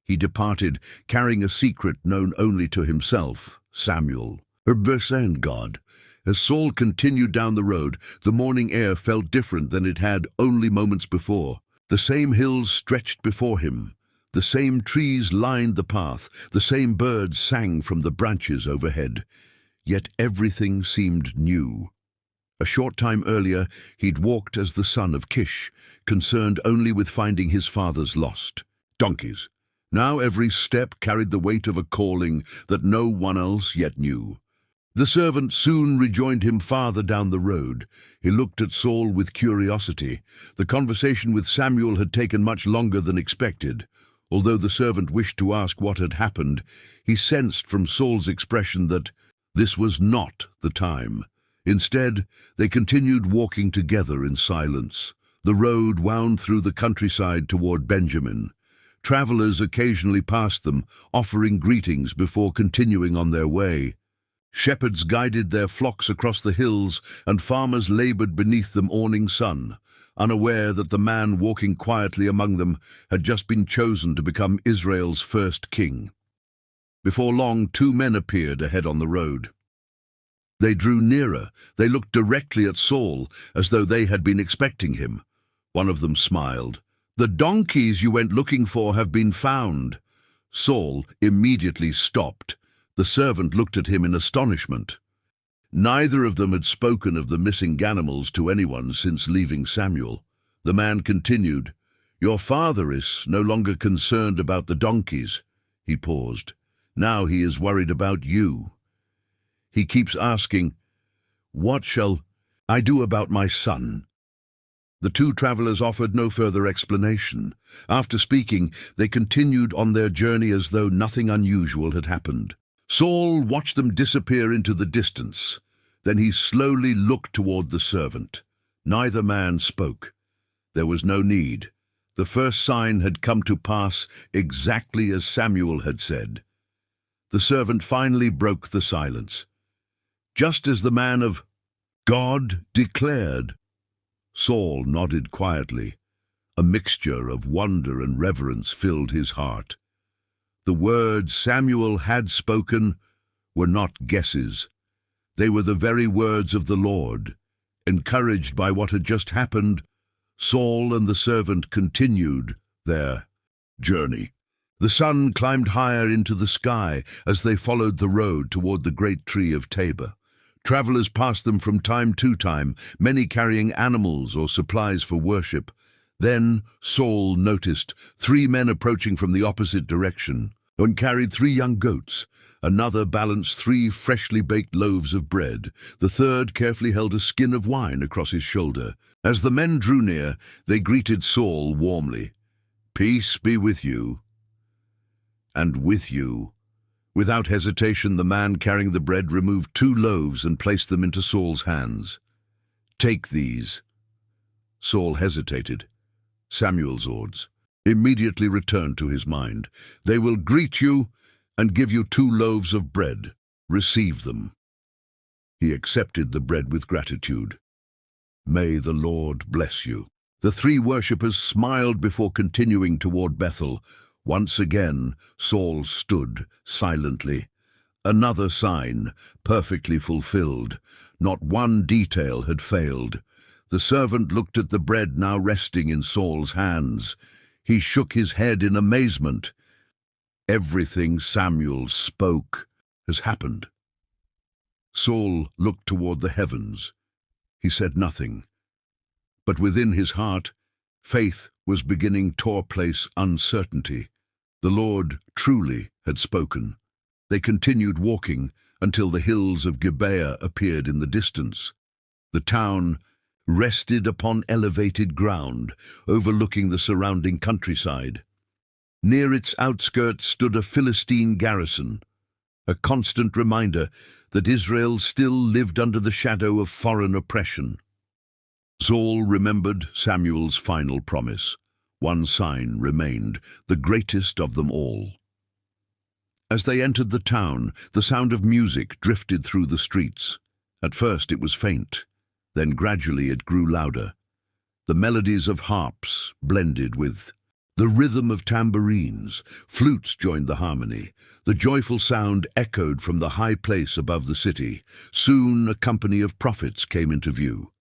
He departed, carrying a secret known only to himself, Samuel, and God. As Saul continued down the road, the morning air felt different than it had only moments before. The same hills stretched before him. The same trees lined the path. The same birds sang from the branches overhead. Yet everything seemed new. A short time earlier, he'd walked as the son of Kish, concerned only with finding his father's lost donkeys. Now every step carried the weight of a calling that no one else yet knew. The servant soon rejoined him farther down the road. He looked at Saul with curiosity. The conversation with Samuel had taken much longer than expected. Although the servant wished to ask what had happened, he sensed from Saul's expression that this was not the time. Instead, they continued walking together in silence. The road wound through the countryside toward Benjamin. Travelers occasionally passed them, offering greetings before continuing on their way. Shepherds guided their flocks across the hills, and farmers labored beneath the morning sun, unaware that the man walking quietly among them had just been chosen to become Israel's first king. Before long, two men appeared ahead on the road. They drew nearer. They looked directly at Saul, as though they had been expecting him. One of them smiled. "The donkeys you went looking for have been found." Saul immediately stopped. The servant looked at him in astonishment. Neither of them had spoken of the missing animals to anyone since leaving Samuel. The man continued, "Your father is no longer concerned about the donkeys." He paused. "Now he is worried about you. He keeps asking, 'What shall I do about my son?'" The two travelers offered no further explanation. After speaking, they continued on their journey as though nothing unusual had happened. Saul watched them disappear into the distance. Then he slowly looked toward the servant. Neither man spoke. There was no need. The first sign had come to pass exactly as Samuel had said. The servant finally broke the silence. "Just as the man of God declared." Saul nodded quietly. A mixture of wonder and reverence filled his heart. The words Samuel had spoken were not guesses. They were the very words of the Lord. Encouraged by what had just happened, Saul and the servant continued their journey. The sun climbed higher into the sky as they followed the road toward the great tree of Tabor. Travelers passed them from time to time, many carrying animals or supplies for worship. Then Saul noticed 3 men approaching from the opposite direction. One carried 3 young goats. Another balanced 3 freshly baked loaves of bread. The third carefully held a skin of wine across his shoulder. As the men drew near, they greeted Saul warmly. "Peace be with you." "And with you." Without hesitation, the man carrying the bread removed 2 loaves and placed them into Saul's hands. "Take these." Saul hesitated. Samuel's words immediately returned to his mind. "They will greet you and give you 2 loaves of bread. Receive them." He accepted the bread with gratitude. "May the Lord bless you." The 3 worshippers smiled before continuing toward Bethel. Once again, Saul stood silently. Another sign, perfectly fulfilled. Not one detail had failed. The servant looked at the bread now resting in Saul's hands. He shook his head in amazement. Everything Samuel spoke has happened. Saul looked toward the heavens. He said nothing. But within his heart, faith was beginning to place uncertainty. The Lord truly had spoken. They continued walking until the hills of Gilboa appeared in the distance. The town rested upon elevated ground, overlooking the surrounding countryside. Near its outskirts stood a Philistine garrison, a constant reminder that Israel still lived under the shadow of foreign oppression. Saul remembered Samuel's final promise. One sign remained, the greatest of them all. As they entered the town, the sound of music drifted through the streets. At first it was faint, then gradually it grew louder. The melodies of harps blended with the rhythm of tambourines. Flutes joined the harmony. The joyful sound echoed from the high place above the city. Soon a company of prophets came into view.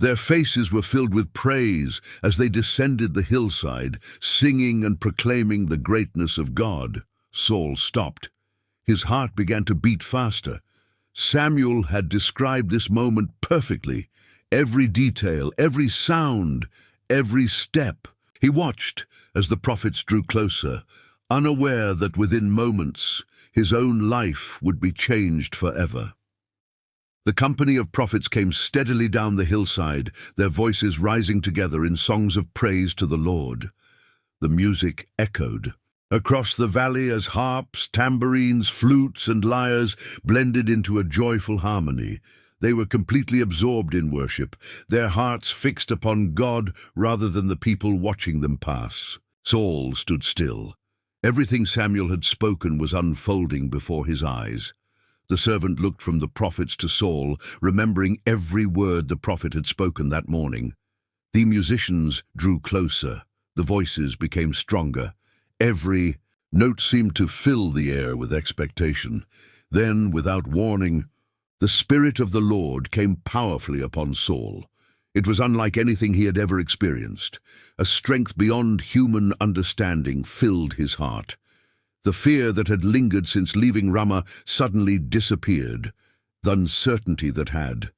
Their faces were filled with praise as they descended the hillside, singing and proclaiming the greatness of God. Saul stopped. His heart began to beat faster. Samuel had described this moment perfectly. Every detail, every sound, every step. He watched as the prophets drew closer, unaware that within moments his own life would be changed forever. The company of prophets came steadily down the hillside, their voices rising together in songs of praise to the Lord. The music echoed across the valley as harps, tambourines, flutes, and lyres blended into a joyful harmony. They were completely absorbed in worship, their hearts fixed upon God rather than the people watching them pass. Saul stood still. Everything Samuel had spoken was unfolding before his eyes. The servant looked from the prophets to Saul, remembering every word the prophet had spoken that morning. The musicians drew closer. The voices became stronger. Every note seemed to fill the air with expectation. Then, without warning, the Spirit of the Lord came powerfully upon Saul. It was unlike anything he had ever experienced. A strength beyond human understanding filled his heart. The fear that had lingered since leaving Ramah suddenly disappeared. The uncertainty that had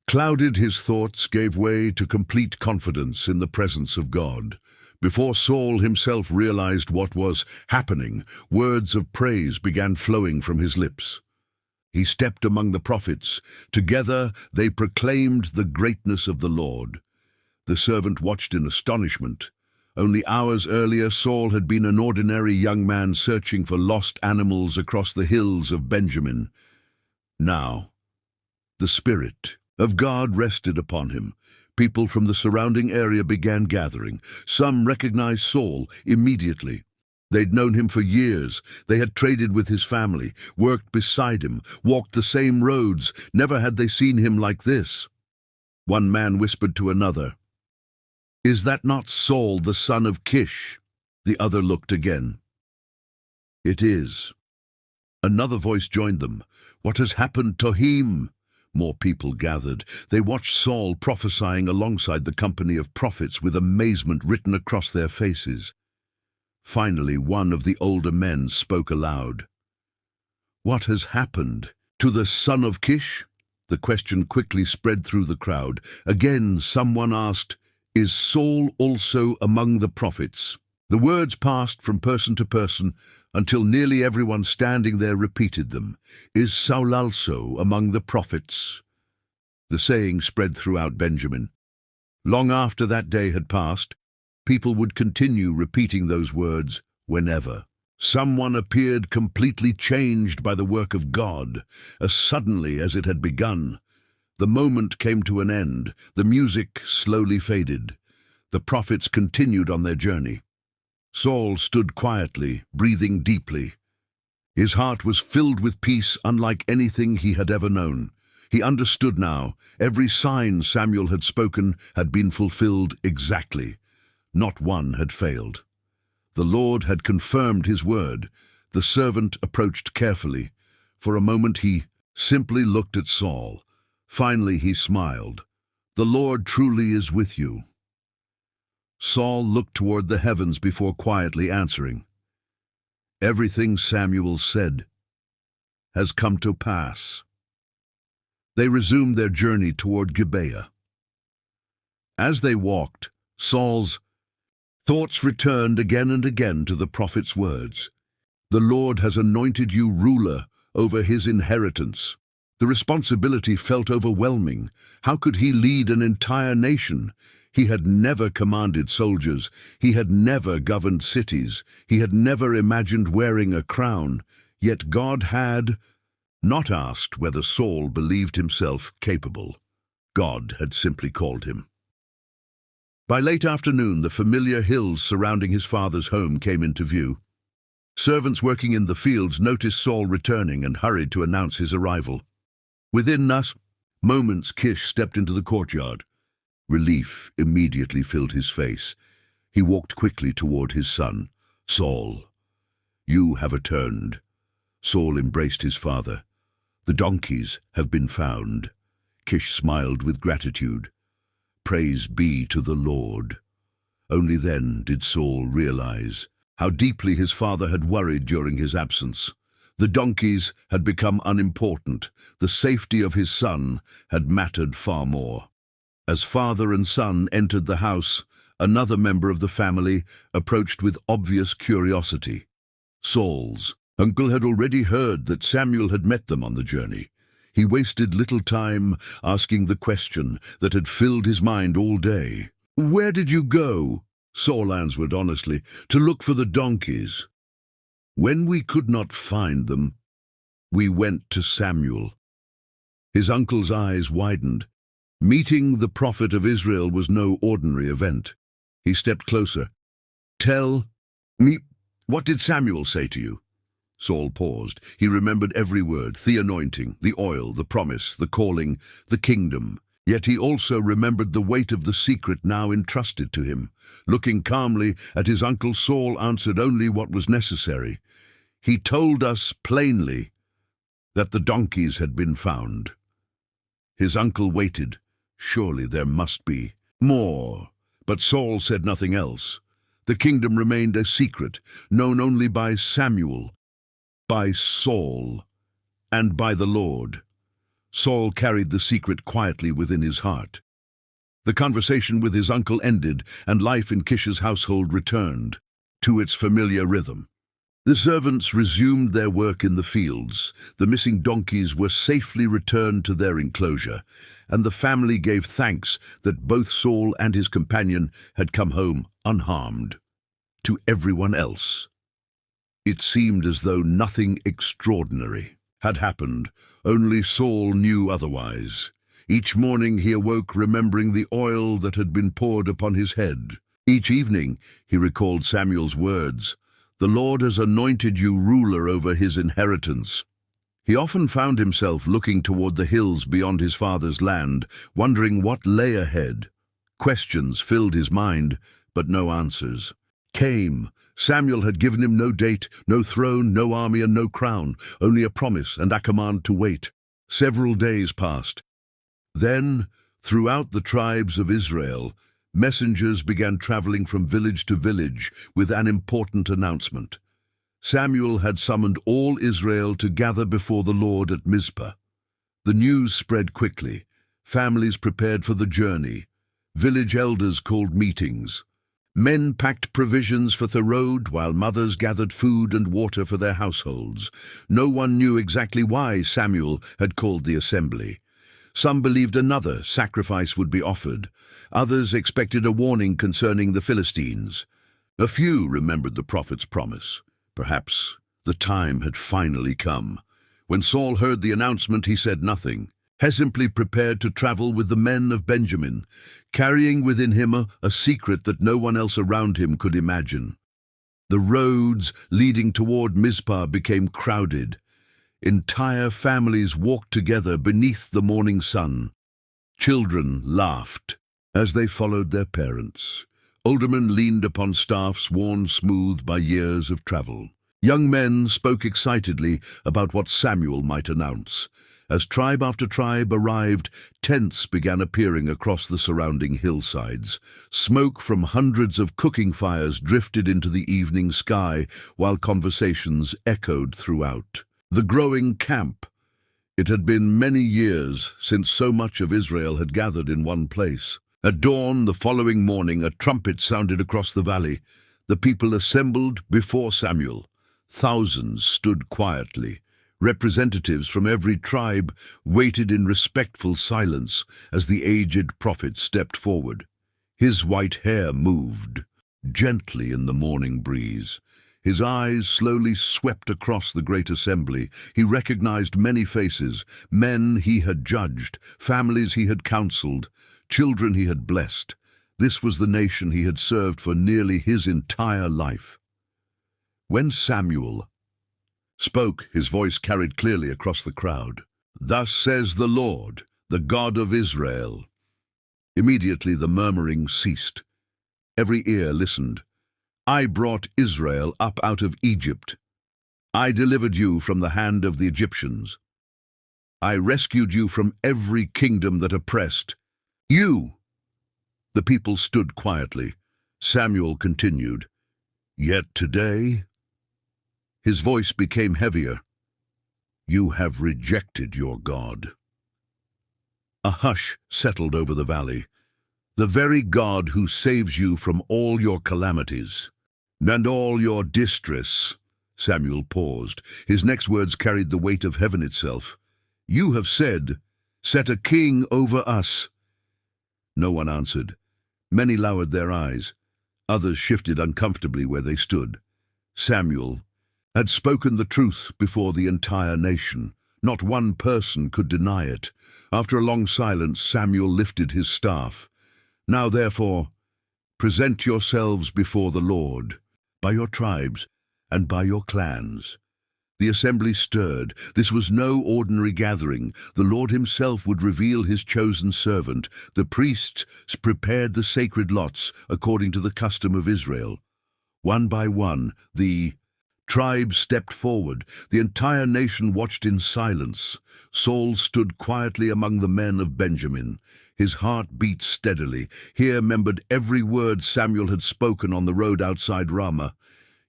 clouded his thoughts gave way to complete confidence in the presence of God. Before Saul himself realized what was happening, words of praise began flowing from his lips. He stepped among the prophets. Together they proclaimed the greatness of the Lord. The servant watched in astonishment. Only hours earlier, Saul had been an ordinary young man searching for lost animals across the hills of Benjamin. Now, the Spirit of God rested upon him. People from the surrounding area began gathering. Some recognized Saul immediately. They'd known him for years. They had traded with his family, worked beside him, walked the same roads. Never had they seen him like this. One man whispered to another, "Is that not Saul, the son of Kish?" The other looked again. "It is." Another voice joined them. "What has happened to him?" More people gathered. They watched Saul prophesying alongside the company of prophets with amazement written across their faces. Finally, one of the older men spoke aloud. "What has happened to the son of Kish?" The question quickly spread through the crowd. Again, someone asked, "Is Saul also among the prophets?" The words passed from person to person until nearly everyone standing there repeated them. "Is Saul also among the prophets?" The saying spread throughout Benjamin. Long after that day had passed, people would continue repeating those words whenever. Someone appeared completely changed by the work of God, as suddenly as it had begun. The moment came to an end. The music slowly faded. The prophets continued on their journey. Saul stood quietly, breathing deeply. His heart was filled with peace unlike anything he had ever known. He understood now. Every sign Samuel had spoken had been fulfilled exactly. Not one had failed. The Lord had confirmed his word. The servant approached carefully. For a moment he simply looked at Saul. Finally he smiled. "The Lord truly is with you." Saul looked toward the heavens before quietly answering, "Everything Samuel said has come to pass." They resumed their journey toward Gilboa. As they walked, Saul's thoughts returned again and again to the prophet's words. "The Lord has anointed you ruler over his inheritance." The responsibility felt overwhelming. How could he lead an entire nation? He had never commanded soldiers. He had never governed cities. He had never imagined wearing a crown. Yet God had not asked whether Saul believed himself capable. God had simply called him. By late afternoon, the familiar hills surrounding his father's home came into view. Servants working in the fields noticed Saul returning and hurried to announce his arrival. Within moments, Kish stepped into the courtyard. Relief immediately filled his face. He walked quickly toward his son. "Saul, you have returned." Saul embraced his father. "The donkeys have been found." Kish smiled with gratitude. "Praise be to the Lord." Only then did Saul realize how deeply his father had worried during his absence. The donkeys had become unimportant. The safety of his son had mattered far more. As father and son entered the house, another member of the family approached with obvious curiosity. Saul's uncle had already heard that Samuel had met them on the journey. He wasted little time asking the question that had filled his mind all day. "Where did you go?" Saul answered honestly, "To look for the donkeys. When we could not find them, we went to Samuel." His uncle's eyes widened. Meeting the prophet of Israel was no ordinary event. He stepped closer. "Tell me, what did Samuel say to you?" Saul paused. He remembered every word: the anointing, the oil, the promise, the calling, the kingdom. Yet he also remembered the weight of the secret now entrusted to him. Looking calmly at his uncle, Saul answered only what was necessary. "He told us plainly that the donkeys had been found." His uncle waited. Surely there must be more. But Saul said nothing else. The kingdom remained a secret, known only by Samuel, by Saul, and by the Lord. Saul carried the secret quietly within his heart. The conversation with his uncle ended, and life in Kish's household returned to its familiar rhythm. The servants resumed their work in the fields. The missing donkeys were safely returned to their enclosure, and the family gave thanks that both Saul and his companion had come home unharmed. To everyone else, it seemed as though nothing extraordinary had happened. Only Saul knew otherwise. Each morning he awoke remembering the oil that had been poured upon his head. Each evening he recalled Samuel's words, "The Lord has anointed you ruler over his inheritance." He often found himself looking toward the hills beyond his father's land, wondering what lay ahead. Questions filled his mind, but no answers came. Samuel had given him no date, no throne, no army, and no crown, only a promise and a command to wait. Several days passed. Then, throughout the tribes of Israel, messengers began traveling from village to village with an important announcement. Samuel had summoned all Israel to gather before the Lord at Mizpah. The news spread quickly. Families prepared for the journey. Village elders called meetings. Men packed provisions for the road, while mothers gathered food and water for their households. No one knew exactly why Samuel had called the assembly. Some believed another sacrifice would be offered. Others expected a warning concerning the Philistines. A few remembered the prophet's promise. Perhaps the time had finally come. When Saul heard the announcement, he said nothing. He simply prepared to travel with the men of Benjamin, carrying within him a secret that no one else around him could imagine. The roads leading toward Mizpah became crowded. Entire families walked together beneath the morning sun. Children laughed as they followed their parents. Older men leaned upon staffs worn smooth by years of travel. Young men spoke excitedly about what Samuel might announce. As tribe after tribe arrived, tents began appearing across the surrounding hillsides. Smoke from hundreds of cooking fires drifted into the evening sky, while conversations echoed throughout the growing camp. It had been many years since so much of Israel had gathered in one place. At dawn the following morning, a trumpet sounded across the valley. The people assembled before Samuel. Thousands stood quietly. Representatives from every tribe waited in respectful silence as the aged prophet stepped forward. His white hair moved gently in the morning breeze. His eyes slowly swept across the great assembly. He recognized many faces, men he had judged, families he had counseled, children he had blessed. This was the nation he had served for nearly his entire life. When Samuel spoke, his voice carried clearly across the crowd. "Thus says the Lord, the God of Israel." Immediately the murmuring ceased. Every ear listened. "I brought Israel up out of Egypt. I delivered you from the hand of the Egyptians. I rescued you from every kingdom that oppressed you." The people stood quietly. Samuel continued, "Yet today," his voice became heavier, "you have rejected your God." A hush settled over the valley. "The very God who saves you from all your calamities and all your distress." Samuel paused. His next words carried the weight of heaven itself. "You have said, 'Set a king over us.'" No one answered. Many lowered their eyes. Others shifted uncomfortably where they stood. Samuel had spoken the truth before the entire nation. Not one person could deny it. After a long silence, Samuel lifted his staff. Now, therefore, present yourselves before the Lord, by your tribes and by your clans. The assembly stirred. This was no ordinary gathering. The Lord himself would reveal his chosen servant. The priests prepared the sacred lots according to the custom of Israel. One by one, the tribes stepped forward. The entire nation watched in silence. Saul stood quietly among the men of Benjamin. His heart beat steadily. He remembered every word Samuel had spoken on the road outside Ramah.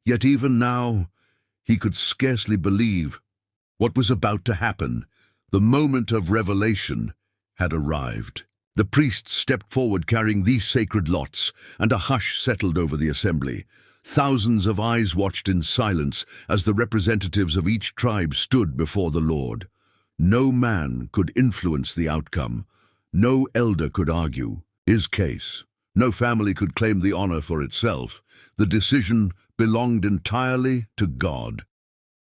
Yet even now, he could scarcely believe what was about to happen. The moment of revelation had arrived. The priests stepped forward carrying these sacred lots, and a hush settled over the assembly. Thousands of eyes watched in silence as the representatives of each tribe stood before the Lord. No man could influence the outcome. No elder could argue his case. No family could claim the honor for itself. The decision belonged entirely to God.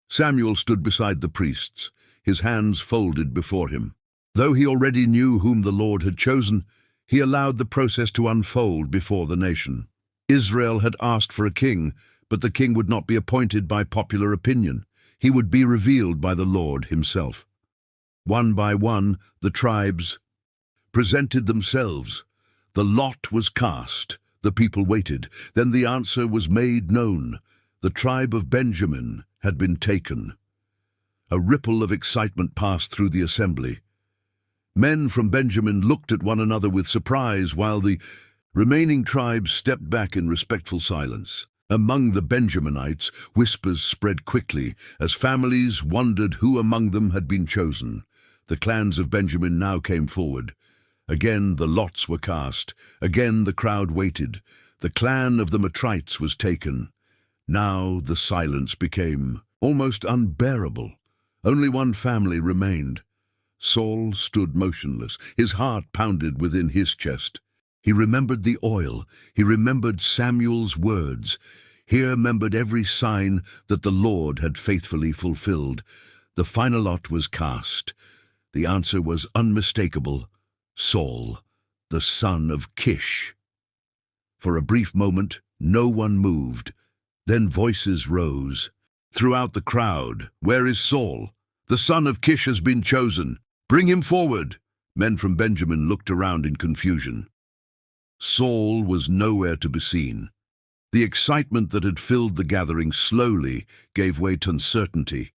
Samuel stood beside the priests, his hands folded before him. Though he already knew whom the Lord had chosen, he allowed the process to unfold before the nation. Israel had asked for a king, but the king would not be appointed by popular opinion. He would be revealed by the Lord himself. One by one, the tribes presented themselves. The lot was cast. The people waited. Then the answer was made known. The tribe of Benjamin had been taken. A ripple of excitement passed through the assembly. Men from Benjamin looked at one another with surprise, while the remaining tribes stepped back in respectful silence. Among the Benjaminites, whispers spread quickly as families wondered who among them had been chosen. The clans of Benjamin now came forward. Again the lots were cast. Again the crowd waited. The clan of the Matrites was taken. Now the silence became almost unbearable. Only one family remained. Saul stood motionless. His heart pounded within his chest. He remembered the oil. He remembered Samuel's words. He remembered every sign that the Lord had faithfully fulfilled. The final lot was cast. The answer was unmistakable. Saul, the son of Kish. For a brief moment, no one moved. Then voices rose. Throughout the crowd, "Where is Saul? The son of Kish has been chosen. Bring him forward." Men from Benjamin looked around in confusion. Saul was nowhere to be seen. The excitement that had filled the gathering slowly gave way to uncertainty.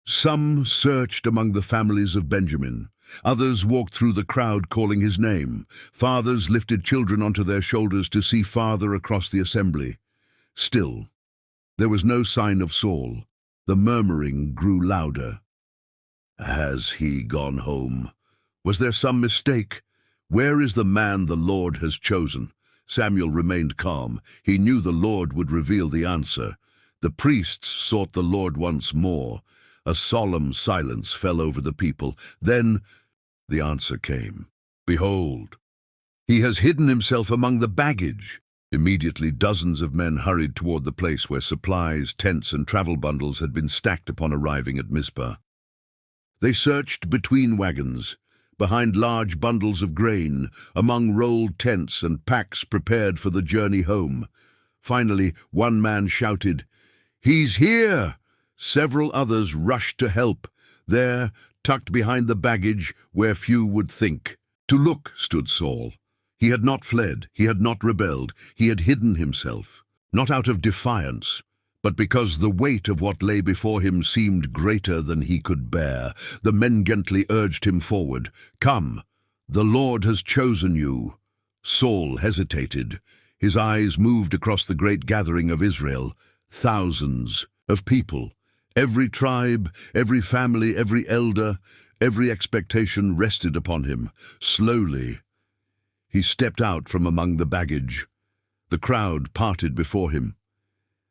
Some searched among the families of Benjamin. Others walked through the crowd calling his name. Fathers lifted children onto their shoulders to see farther across the assembly. Still, there was no sign of Saul. The murmuring grew louder. Has he gone home? Was there some mistake? Where is the man the Lord has chosen? Samuel remained calm. He knew the Lord would reveal the answer. The priests sought the Lord once more. A solemn silence fell over the people. Then the answer came. "Behold, he has hidden himself among the baggage." Immediately dozens of men hurried toward the place where supplies, tents, and travel bundles had been stacked upon arriving at Mizpah. They searched between wagons, behind large bundles of grain, among rolled tents and packs prepared for the journey home. Finally, one man shouted, "He's here!" Several others rushed to help. There, tucked behind the baggage, where few would think. To look stood Saul. He had not fled, he had not rebelled, he had hidden himself, not out of defiance, but because the weight of what lay before him seemed greater than he could bear. The men gently urged him forward. "Come, the Lord has chosen you." Saul hesitated. His eyes moved across the great gathering of Israel. Thousands of people. Every tribe, every family, every elder, every expectation rested upon him. Slowly, he stepped out from among the baggage. The crowd parted before him.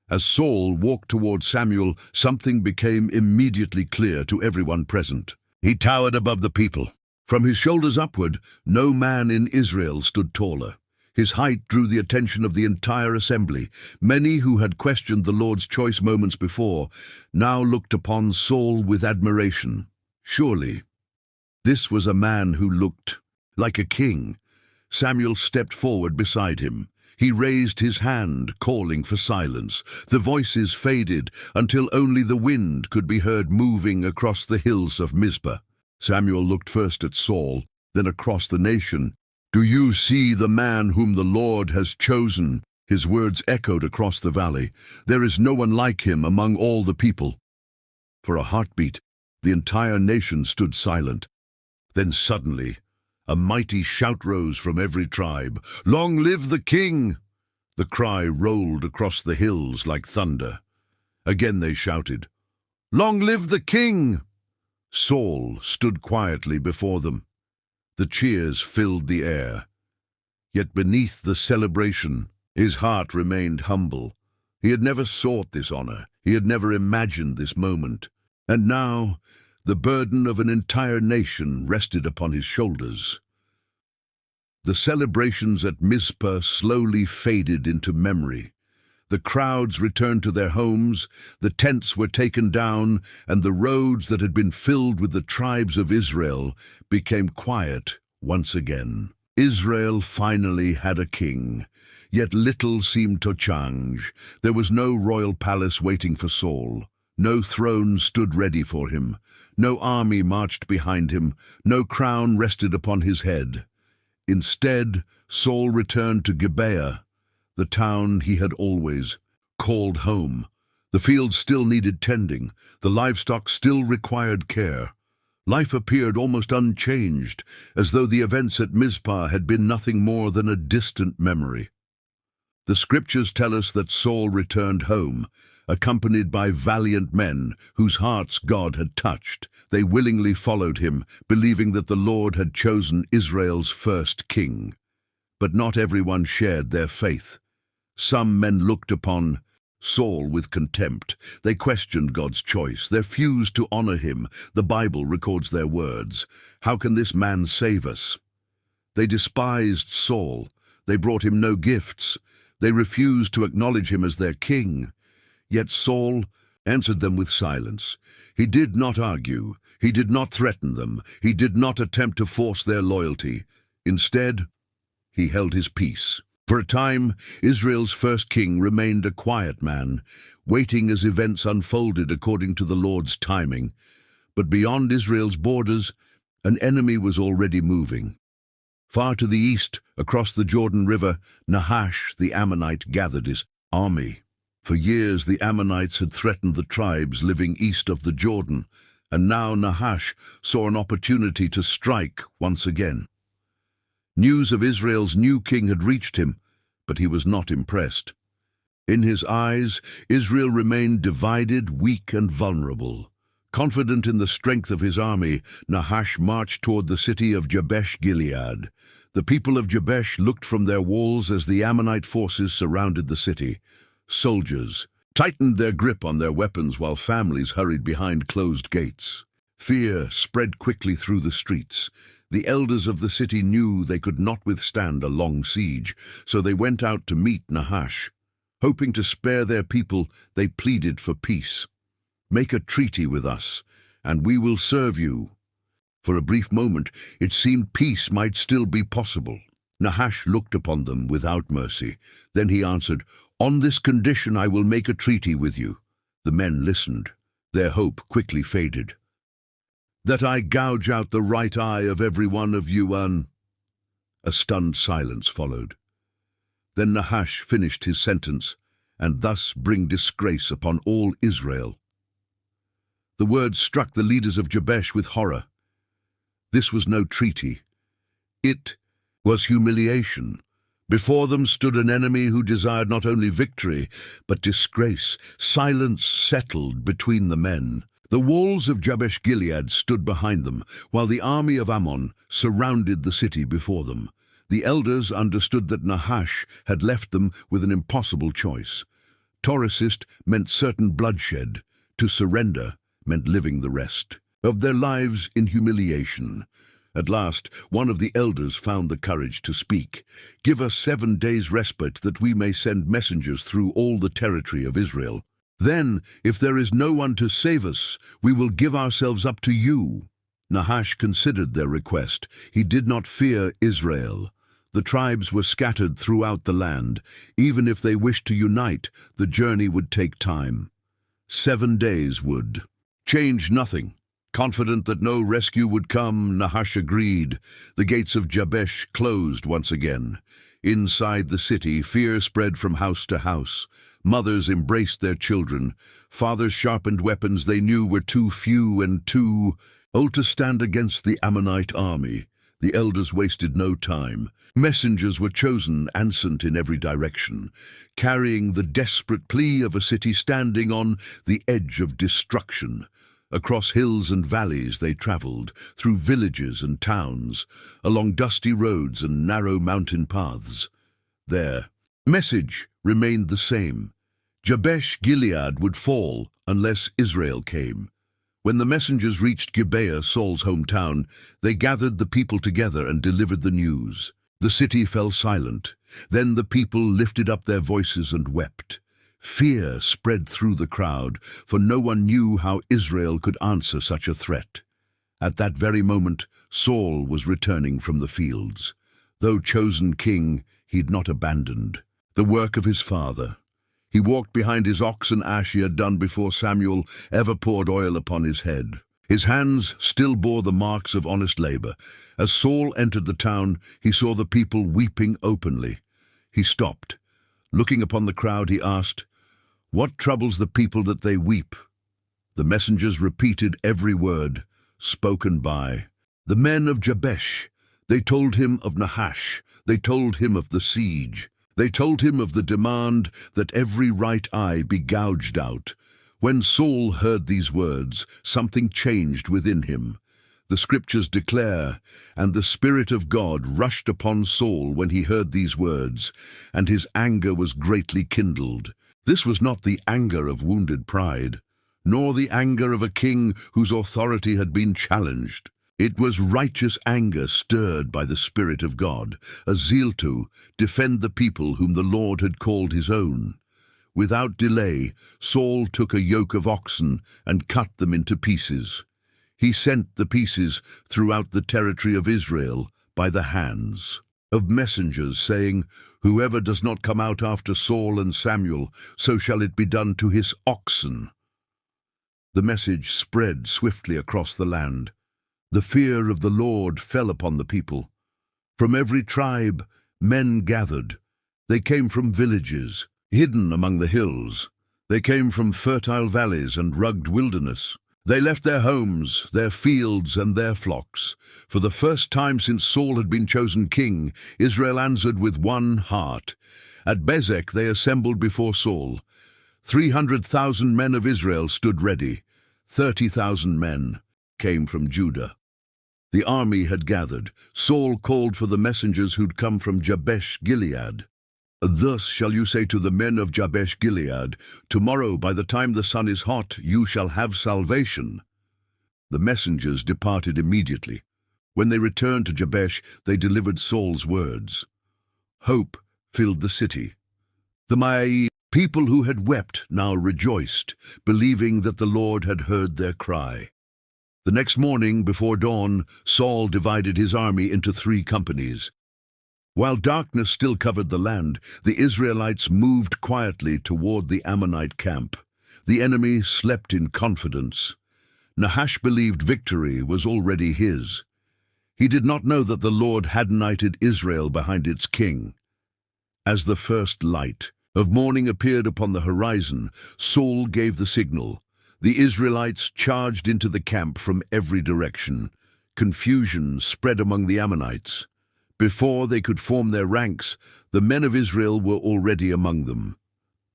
As Saul walked toward Samuel, something became immediately clear to everyone present. He towered above the people. From his shoulders upward, no man in Israel stood taller. His height drew the attention of the entire assembly. Many who had questioned the Lord's choice moments before now looked upon Saul with admiration. Surely, this was a man who looked like a king. Samuel stepped forward beside him. He raised his hand, calling for silence. The voices faded until only the wind could be heard moving across the hills of Mizpah. Samuel looked first at Saul, then across the nation. "Do you see the man whom the Lord has chosen?" His words echoed across the valley. "There is no one like him among all the people." For a heartbeat, the entire nation stood silent. Then suddenly, a mighty shout rose from every tribe. "Long live the king!" The cry rolled across the hills like thunder. Again they shouted, "Long live the king!" Saul stood quietly before them. The cheers filled the air. Yet beneath the celebration, his heart remained humble. He had never sought this honor. He had never imagined this moment. And now, the burden of an entire nation rested upon his shoulders. The celebrations at Mizpah slowly faded into memory. The crowds returned to their homes, the tents were taken down, and the roads that had been filled with the tribes of Israel became quiet once again. Israel finally had a king, yet little seemed to change. There was no royal palace waiting for Saul. No throne stood ready for him. No army marched behind him. No crown rested upon his head. Instead, Saul returned to Gilboa, the town he had always called home. The fields still needed tending. The livestock still required care. Life appeared almost unchanged, as though the events at Mizpah had been nothing more than a distant memory. The scriptures tell us that Saul returned home, accompanied by valiant men whose hearts God had touched. They willingly followed him, believing that the Lord had chosen Israel's first king. But not everyone shared their faith. Some men looked upon Saul with contempt. They questioned God's choice. They refused to honor him. The Bible records their words. "How can this man save us?" They despised Saul. They brought him no gifts. They refused to acknowledge him as their king. Yet Saul answered them with silence. He did not argue. He did not threaten them. He did not attempt to force their loyalty. Instead, he held his peace. For a time, Israel's first king remained a quiet man, waiting as events unfolded according to the Lord's timing. But beyond Israel's borders, an enemy was already moving. Far to the east, across the Jordan River, Nahash the Ammonite gathered his army. For years, the Ammonites had threatened the tribes living east of the Jordan, and now Nahash saw an opportunity to strike once again. News of Israel's new king had reached him, but he was not impressed. In his eyes, Israel remained divided, weak, and vulnerable. Confident in the strength of his army, Nahash marched toward the city of Jabesh-Gilead. The people of Jabesh looked from their walls as the Ammonite forces surrounded the city. Soldiers tightened their grip on their weapons while families hurried behind closed gates. Fear spread quickly through the streets. The elders of the city knew they could not withstand a long siege, so they went out to meet Nahash. Hoping to spare their people, they pleaded for peace. "Make a treaty with us, and we will serve you." For a brief moment, it seemed peace might still be possible. Nahash looked upon them without mercy. Then he answered, "On this condition I will make a treaty with you." The men listened. Their hope quickly faded. "That I gouge out the right eye of every one of you." A stunned silence followed. Then Nahash finished his sentence, "and thus bring disgrace upon all Israel." The words struck the leaders of Jabesh with horror. This was no treaty. It was humiliation. Before them stood an enemy who desired not only victory, but disgrace. Silence settled between the men. The walls of Jabesh-Gilead stood behind them, while the army of Ammon surrounded the city before them. The elders understood that Nahash had left them with an impossible choice. To resist meant certain bloodshed. To surrender meant living the rest of their lives in humiliation. At last, one of the elders found the courage to speak. "Give us 7 days' respite that we may send messengers through all the territory of Israel. Then, if there is no one to save us, we will give ourselves up to you." Nahash considered their request. He did not fear Israel. The tribes were scattered throughout the land. Even if they wished to unite, the journey would take time. 7 days would change nothing. Confident that no rescue would come, Nahash agreed. The gates of Jabesh closed once again. Inside the city, fear spread from house to house. Mothers embraced their children. Fathers sharpened weapons they knew were too few and too old to stand against the Ammonite army. The elders wasted no time. Messengers were chosen and sent in every direction, carrying the desperate plea of a city standing on the edge of destruction. Across hills and valleys they traveled, through villages and towns, along dusty roads and narrow mountain paths. Their message remained the same. Jabesh Gilead would fall unless Israel came. When the messengers reached Gilboa, Saul's hometown, they gathered the people together and delivered the news. The city fell silent. Then the people lifted up their voices and wept. Fear spread through the crowd, for no one knew how Israel could answer such a threat. At that very moment, Saul was returning from the fields. Though chosen king, he'd not abandoned the work of his father. He walked behind his oxen ash he had done before Samuel ever poured oil upon his head. His hands still bore the marks of honest labor. As Saul entered the town, he saw the people weeping openly. He stopped. Looking upon the crowd, he asked, "What troubles the people that they weep?" The messengers repeated every word spoken by the men of Jabesh. They told him of Nahash. They told him of the siege. They told him of the demand that every right eye be gouged out. When Saul heard these words, something changed within him. The scriptures declare, "And the Spirit of God rushed upon Saul when he heard these words, and his anger was greatly kindled." This was not the anger of wounded pride, nor the anger of a king whose authority had been challenged. It was righteous anger stirred by the Spirit of God, a zeal to defend the people whom the Lord had called his own. Without delay, Saul took a yoke of oxen and cut them into pieces. He sent the pieces throughout the territory of Israel by the hands of messengers, saying, "Whoever does not come out after Saul and Samuel, so shall it be done to his oxen." The message spread swiftly across the land. The fear of the Lord fell upon the people. From every tribe, men gathered. They came from villages, hidden among the hills. They came from fertile valleys and rugged wilderness. They left their homes, their fields, and their flocks. For the first time since Saul had been chosen king, Israel answered with one heart. At Bezek they assembled before Saul. 300,000 men of Israel stood ready. 30,000 men came from Judah. The army had gathered. Saul called for the messengers who'd come from Jabesh Gilead. "Thus shall you say to the men of Jabesh Gilead, tomorrow by the time the sun is hot you shall have salvation." The messengers departed immediately. When they returned to Jabesh, they delivered Saul's words. Hope filled the city. The people who had wept now rejoiced, believing that the Lord had heard their cry. The next morning, before dawn, Saul divided his army into 3 companies. While darkness still covered the land, the Israelites moved quietly toward the Ammonite camp. The enemy slept in confidence. Nahash believed victory was already his. He did not know that the Lord had united Israel behind its king. As the first light of morning appeared upon the horizon, Saul gave the signal. The Israelites charged into the camp from every direction. Confusion spread among the Ammonites. Before they could form their ranks, the men of Israel were already among them.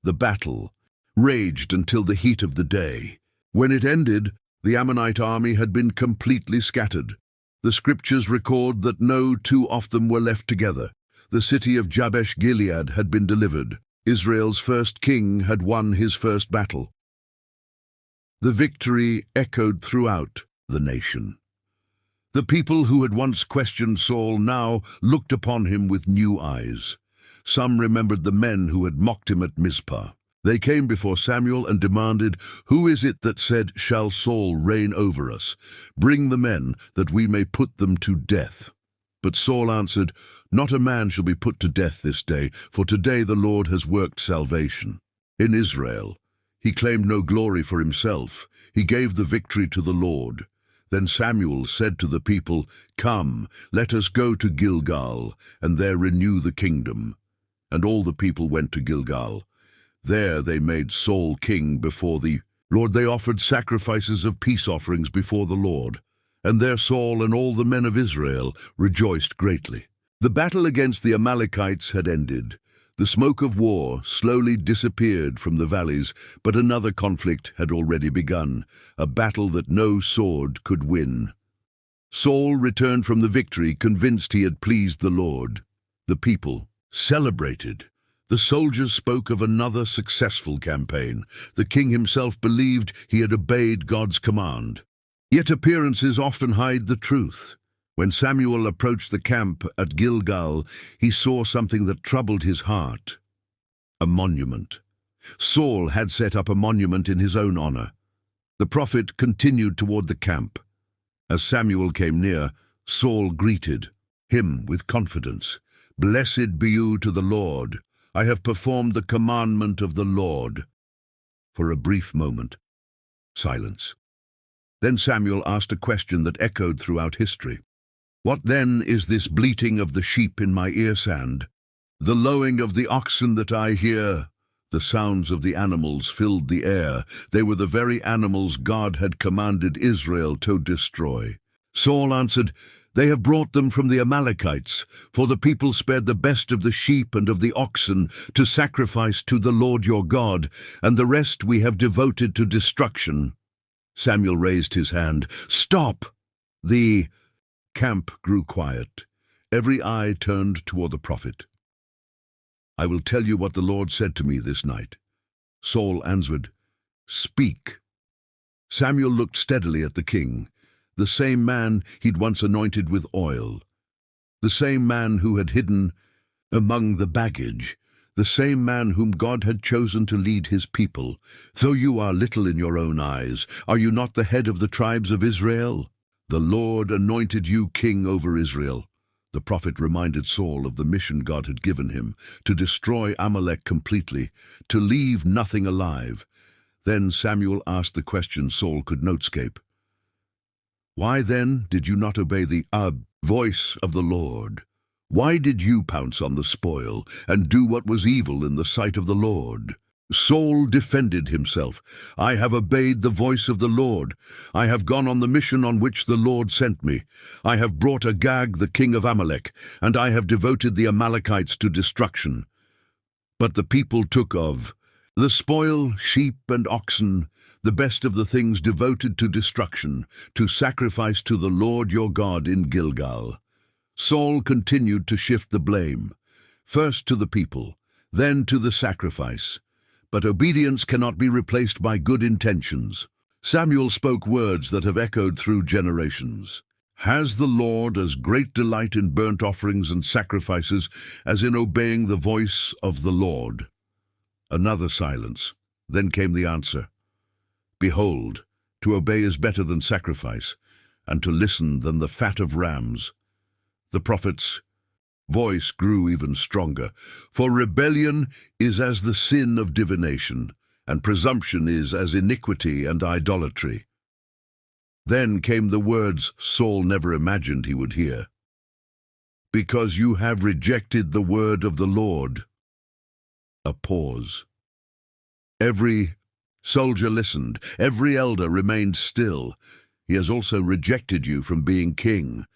The battle raged until the heat of the day. When it ended, the Ammonite army had been completely scattered. The scriptures record that no 2 of them were left together. The city of Jabesh Gilead had been delivered. Israel's first king had won his first battle. The victory echoed throughout the nation. The people who had once questioned Saul now looked upon him with new eyes. Some remembered the men who had mocked him at Mizpah. They came before Samuel and demanded, "Who is it that said, 'Shall Saul reign over us?' Bring the men, that we may put them to death." But Saul answered, "Not a man shall be put to death this day, for today the Lord has worked salvation in Israel." He claimed no glory for himself. He gave the victory to the Lord. Then Samuel said to the people, "Come, let us go to Gilgal, and there renew the kingdom." And all the people went to Gilgal. There they made Saul king before the Lord. They offered sacrifices of peace offerings before the Lord. And there Saul and all the men of Israel rejoiced greatly. The battle against the Amalekites had ended. The smoke of war slowly disappeared from the valleys, but another conflict had already begun, a battle that no sword could win. Saul returned from the victory, convinced he had pleased the Lord. The people celebrated. The soldiers spoke of another successful campaign. The king himself believed he had obeyed God's command. Yet appearances often hide the truth. When Samuel approached the camp at Gilgal, he saw something that troubled his heart. A monument. Saul had set up a monument in his own honor. The prophet continued toward the camp. As Samuel came near, Saul greeted him with confidence. "Blessed be you to the Lord. I have performed the commandment of the Lord." For a brief moment, silence. Then Samuel asked a question that echoed throughout history. "What then is this bleating of the sheep in my ear sand? The lowing of the oxen that I hear?" The sounds of the animals filled the air. They were the very animals God had commanded Israel to destroy. Saul answered, "They have brought them from the Amalekites, for the people spared the best of the sheep and of the oxen to sacrifice to the Lord your God, and the rest we have devoted to destruction." Samuel raised his hand. "Stop!" The camp grew quiet. Every eye turned toward the prophet. "I will tell you what the Lord said to me this night." Saul answered, "Speak." Samuel looked steadily at the king. The same man he'd once anointed with oil, the same man who had hidden among the baggage, the same man whom God had chosen to lead his people. "Though you are little in your own eyes, are you not the head of the tribes of Israel? The Lord anointed you king over Israel." The prophet reminded Saul of the mission God had given him, to destroy Amalek completely, to leave nothing alive. Then Samuel asked the question Saul could not escape. "Why then did you not obey the voice of the Lord? Why did you pounce on the spoil and do what was evil in the sight of the Lord?" Saul defended himself. "I have obeyed the voice of the Lord. I have gone on the mission on which the Lord sent me. I have brought Agag, the king of Amalek, and I have devoted the Amalekites to destruction. But the people took of the spoil, sheep and oxen, the best of the things devoted to destruction, to sacrifice to the Lord your God in Gilgal." Saul continued to shift the blame, first to the people, then to the sacrifice. But obedience cannot be replaced by good intentions. Samuel spoke words that have echoed through generations. "Has the Lord as great delight in burnt offerings and sacrifices as in obeying the voice of the Lord?" Another silence. Then came the answer. "Behold, to obey is better than sacrifice, and to listen than the fat of rams." The prophet's voice grew even stronger. "For rebellion is as the sin of divination, and presumption is as iniquity and idolatry." Then came the words Saul never imagined he would hear. "Because you have rejected the word of the Lord." A pause. Every soldier listened. Every elder remained still. "He has also rejected you from being king."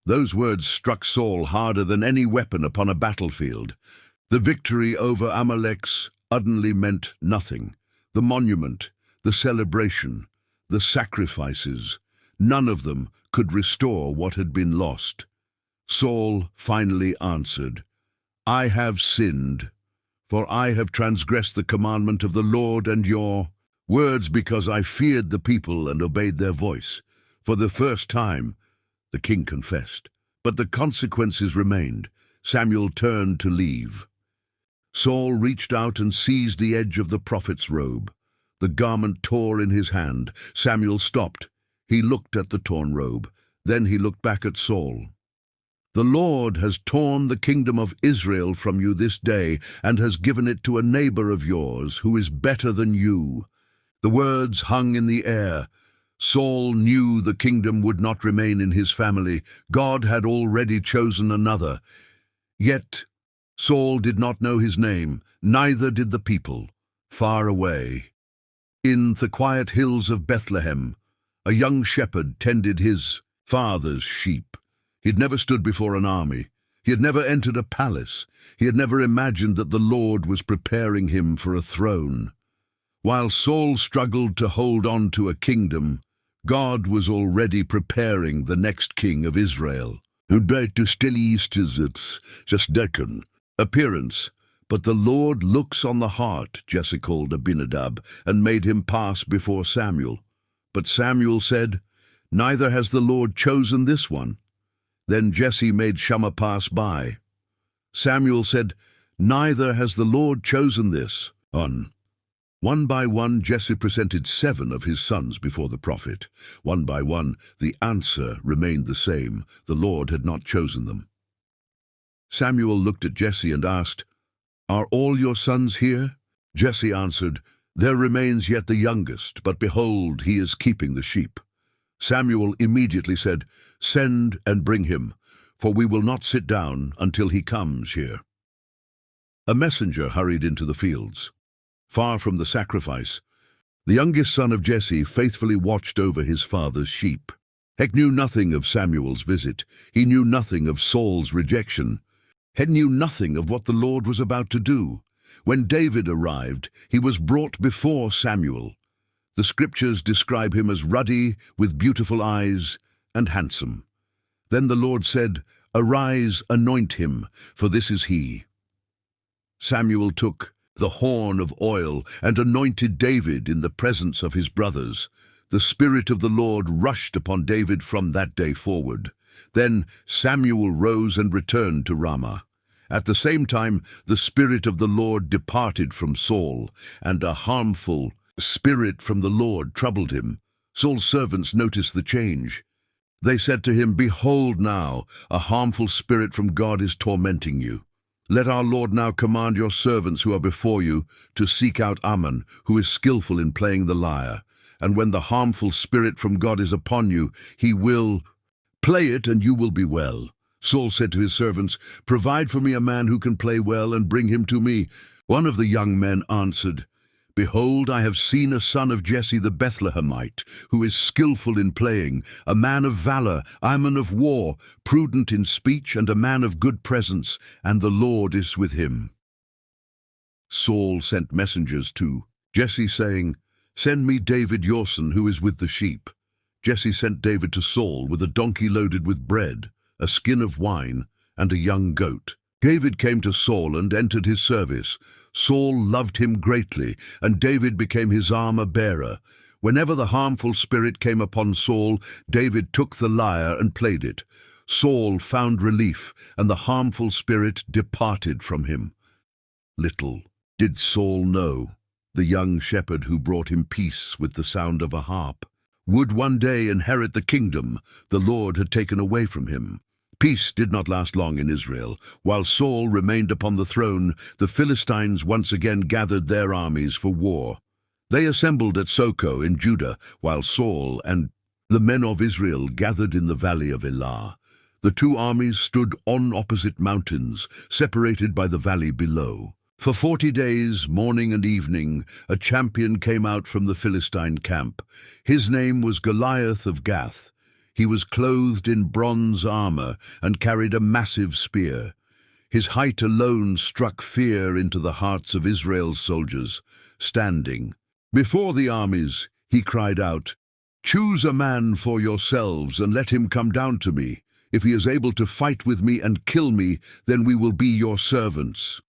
Those words struck Saul harder than any weapon upon a battlefield. The victory over Amalek's suddenly meant nothing. The monument, the celebration, the sacrifices, none of them could restore what had been lost. Saul finally answered, "I have sinned, for I have transgressed the commandment of the Lord and your words because I feared the people and obeyed their voice. For the first time, The king confessed. But the consequences remained. Samuel turned to leave. Saul reached out and seized the edge of the prophet's robe. The garment tore in his hand. Samuel stopped. He looked at the torn robe. Then he looked back at Saul. "The Lord has torn the kingdom of Israel from you this day and has given it to a neighbor of yours who is better than you." The words hung in the air. Saul knew the kingdom would not remain in his family. God had already chosen another. Yet Saul did not know his name, neither did the people. Far away, in the quiet hills of Bethlehem, a young shepherd tended his father's sheep. He had never stood before an army. He had never entered a palace. He had never imagined that the Lord was preparing him for a throne. While Saul struggled to hold on to a kingdom, God was already preparing the next king of Israel. Appearance. But the Lord looks on the heart, Jesse called Abinadab, and made him pass before Samuel. But Samuel said, "Neither has the Lord chosen this one." Then Jesse made Shammah pass by. Samuel said, "Neither has the Lord chosen this." One by one, Jesse presented 7 of his sons before the prophet. One by one, the answer remained the same. The Lord had not chosen them. Samuel looked at Jesse and asked, "Are all your sons here?" Jesse answered, "There remains yet the youngest, but behold, he is keeping the sheep." Samuel immediately said, "Send and bring him, for we will not sit down until he comes here." A messenger hurried into the fields. Far from the sacrifice, the youngest son of Jesse faithfully watched over his father's sheep. He knew nothing of Samuel's visit. He knew nothing of Saul's rejection. He knew nothing of what the Lord was about to do. When David arrived, he was brought before Samuel. The scriptures describe him as ruddy, with beautiful eyes, and handsome. Then the Lord said, "Arise, anoint him, for this is he." Samuel took the horn of oil and anointed David in the presence of his brothers. The Spirit of the Lord rushed upon David from that day forward. Then Samuel rose and returned to Ramah. At the same time, the Spirit of the Lord departed from Saul, and a harmful spirit from the Lord troubled him. Saul's servants noticed the change. They said to him, "Behold now, a harmful spirit from God is tormenting you. Let our Lord now command your servants who are before you to seek out Ammon, who is skillful in playing the lyre. And when the harmful spirit from God is upon you, he will play it, and you will be well." Saul said to his servants, "Provide for me a man who can play well, and bring him to me." One of the young men answered, "Behold, I have seen a son of Jesse the Bethlehemite, who is skillful in playing, a man of valor, a man of war, prudent in speech, and a man of good presence, and the Lord is with him." Saul sent messengers to Jesse, saying, "Send me David your son, who is with the sheep." Jesse sent David to Saul with a donkey loaded with bread, a skin of wine, and a young goat. David came to Saul and entered his service. Saul loved him greatly, and David became his armor-bearer. Whenever the harmful spirit came upon Saul, David took the lyre and played it. Saul found relief, and the harmful spirit departed from him. Little did Saul know, the young shepherd who brought him peace with the sound of a harp would one day inherit the kingdom the Lord had taken away from him. Peace did not last long in Israel. While Saul remained upon the throne, the Philistines once again gathered their armies for war. They assembled at Soko in Judah, while Saul and the men of Israel gathered in the valley of Elah. The 2 armies stood on opposite mountains, separated by the valley below. For 40 days, morning and evening, a champion came out from the Philistine camp. His name was Goliath of Gath. He was clothed in bronze armor and carried a massive spear. His height alone struck fear into the hearts of Israel's soldiers. Standing before the armies, he cried out, "Choose a man for yourselves and let him come down to me. If he is able to fight with me and kill me, then we will be your servants.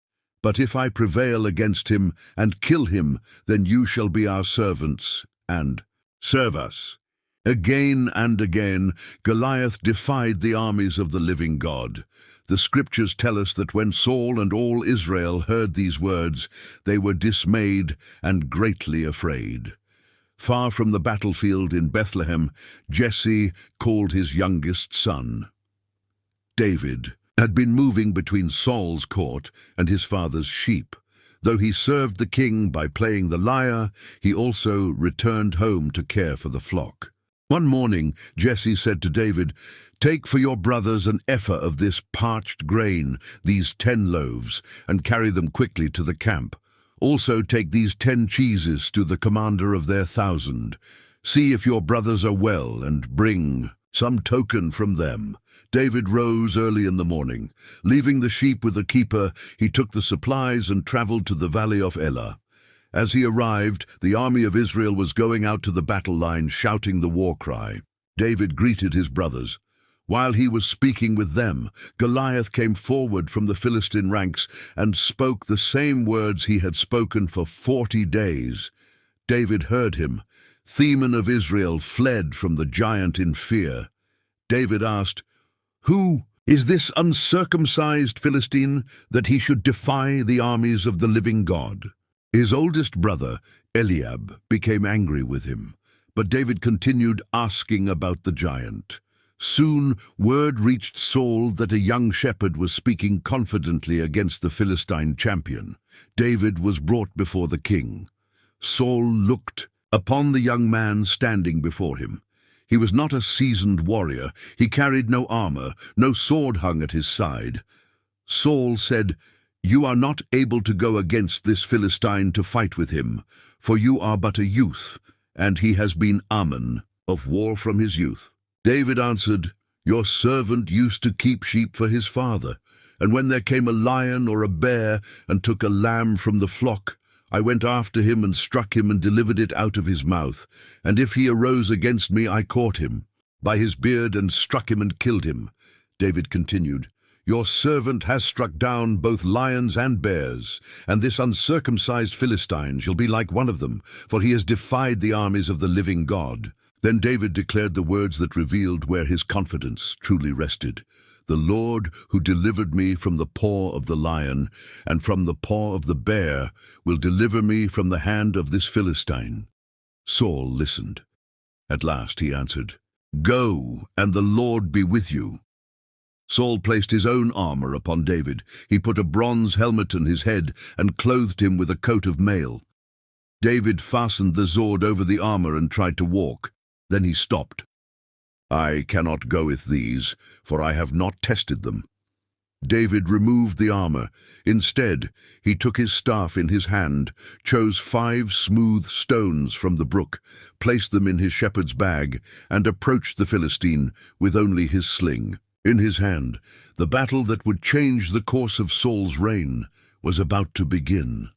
But if I prevail against him and kill him, then you shall be our servants and serve us." Again and again, Goliath defied the armies of the living God. The scriptures tell us that when Saul and all Israel heard these words, they were dismayed and greatly afraid. Far from the battlefield in Bethlehem, Jesse called his youngest son. David had been moving between Saul's court and his father's sheep. Though he served the king by playing the lyre, he also returned home to care for the flock. One morning, Jesse said to David, "Take for your brothers an ephah of this parched grain, these 10 loaves, and carry them quickly to the camp. Also take these 10 cheeses to the commander of their 1,000. See if your brothers are well, and bring some token from them." David rose early in the morning. Leaving the sheep with the keeper, he took the supplies and traveled to the valley of Elah. As he arrived, the army of Israel was going out to the battle line, shouting the war cry. David greeted his brothers. While he was speaking with them, Goliath came forward from the Philistine ranks and spoke the same words he had spoken for 40 days. David heard him. The men of Israel fled from the giant in fear. David asked, "Who is this uncircumcised Philistine that he should defy the armies of the living God?" His oldest brother, Eliab, became angry with him, but David continued asking about the giant. Soon word reached Saul that a young shepherd was speaking confidently against the Philistine champion. David was brought before the king. Saul looked upon the young man standing before him. He was not a seasoned warrior. He carried no armor. No sword hung at his side. Saul said, "You are not able to go against this Philistine to fight with him, for you are but a youth, and he has been a man of war from his youth." David answered, "Your servant used to keep sheep for his father, and when there came a lion or a bear and took a lamb from the flock, I went after him and struck him and delivered it out of his mouth. And if he arose against me, I caught him by his beard and struck him and killed him." David continued, "Your servant has struck down both lions and bears, and this uncircumcised Philistine shall be like one of them, for he has defied the armies of the living God." Then David declared the words that revealed where his confidence truly rested. "The Lord who delivered me from the paw of the lion and from the paw of the bear will deliver me from the hand of this Philistine." Saul listened. At last he answered, "Go, and the Lord be with you." Saul placed his own armor upon David. He put a bronze helmet on his head and clothed him with a coat of mail. David fastened the sword over the armor and tried to walk. Then he stopped. "I cannot go with these, for I have not tested them." David removed the armor. Instead, he took his staff in his hand, chose 5 smooth stones from the brook, placed them in his shepherd's bag, and approached the Philistine with only his sling in his hand. The battle that would change the course of Saul's reign was about to begin.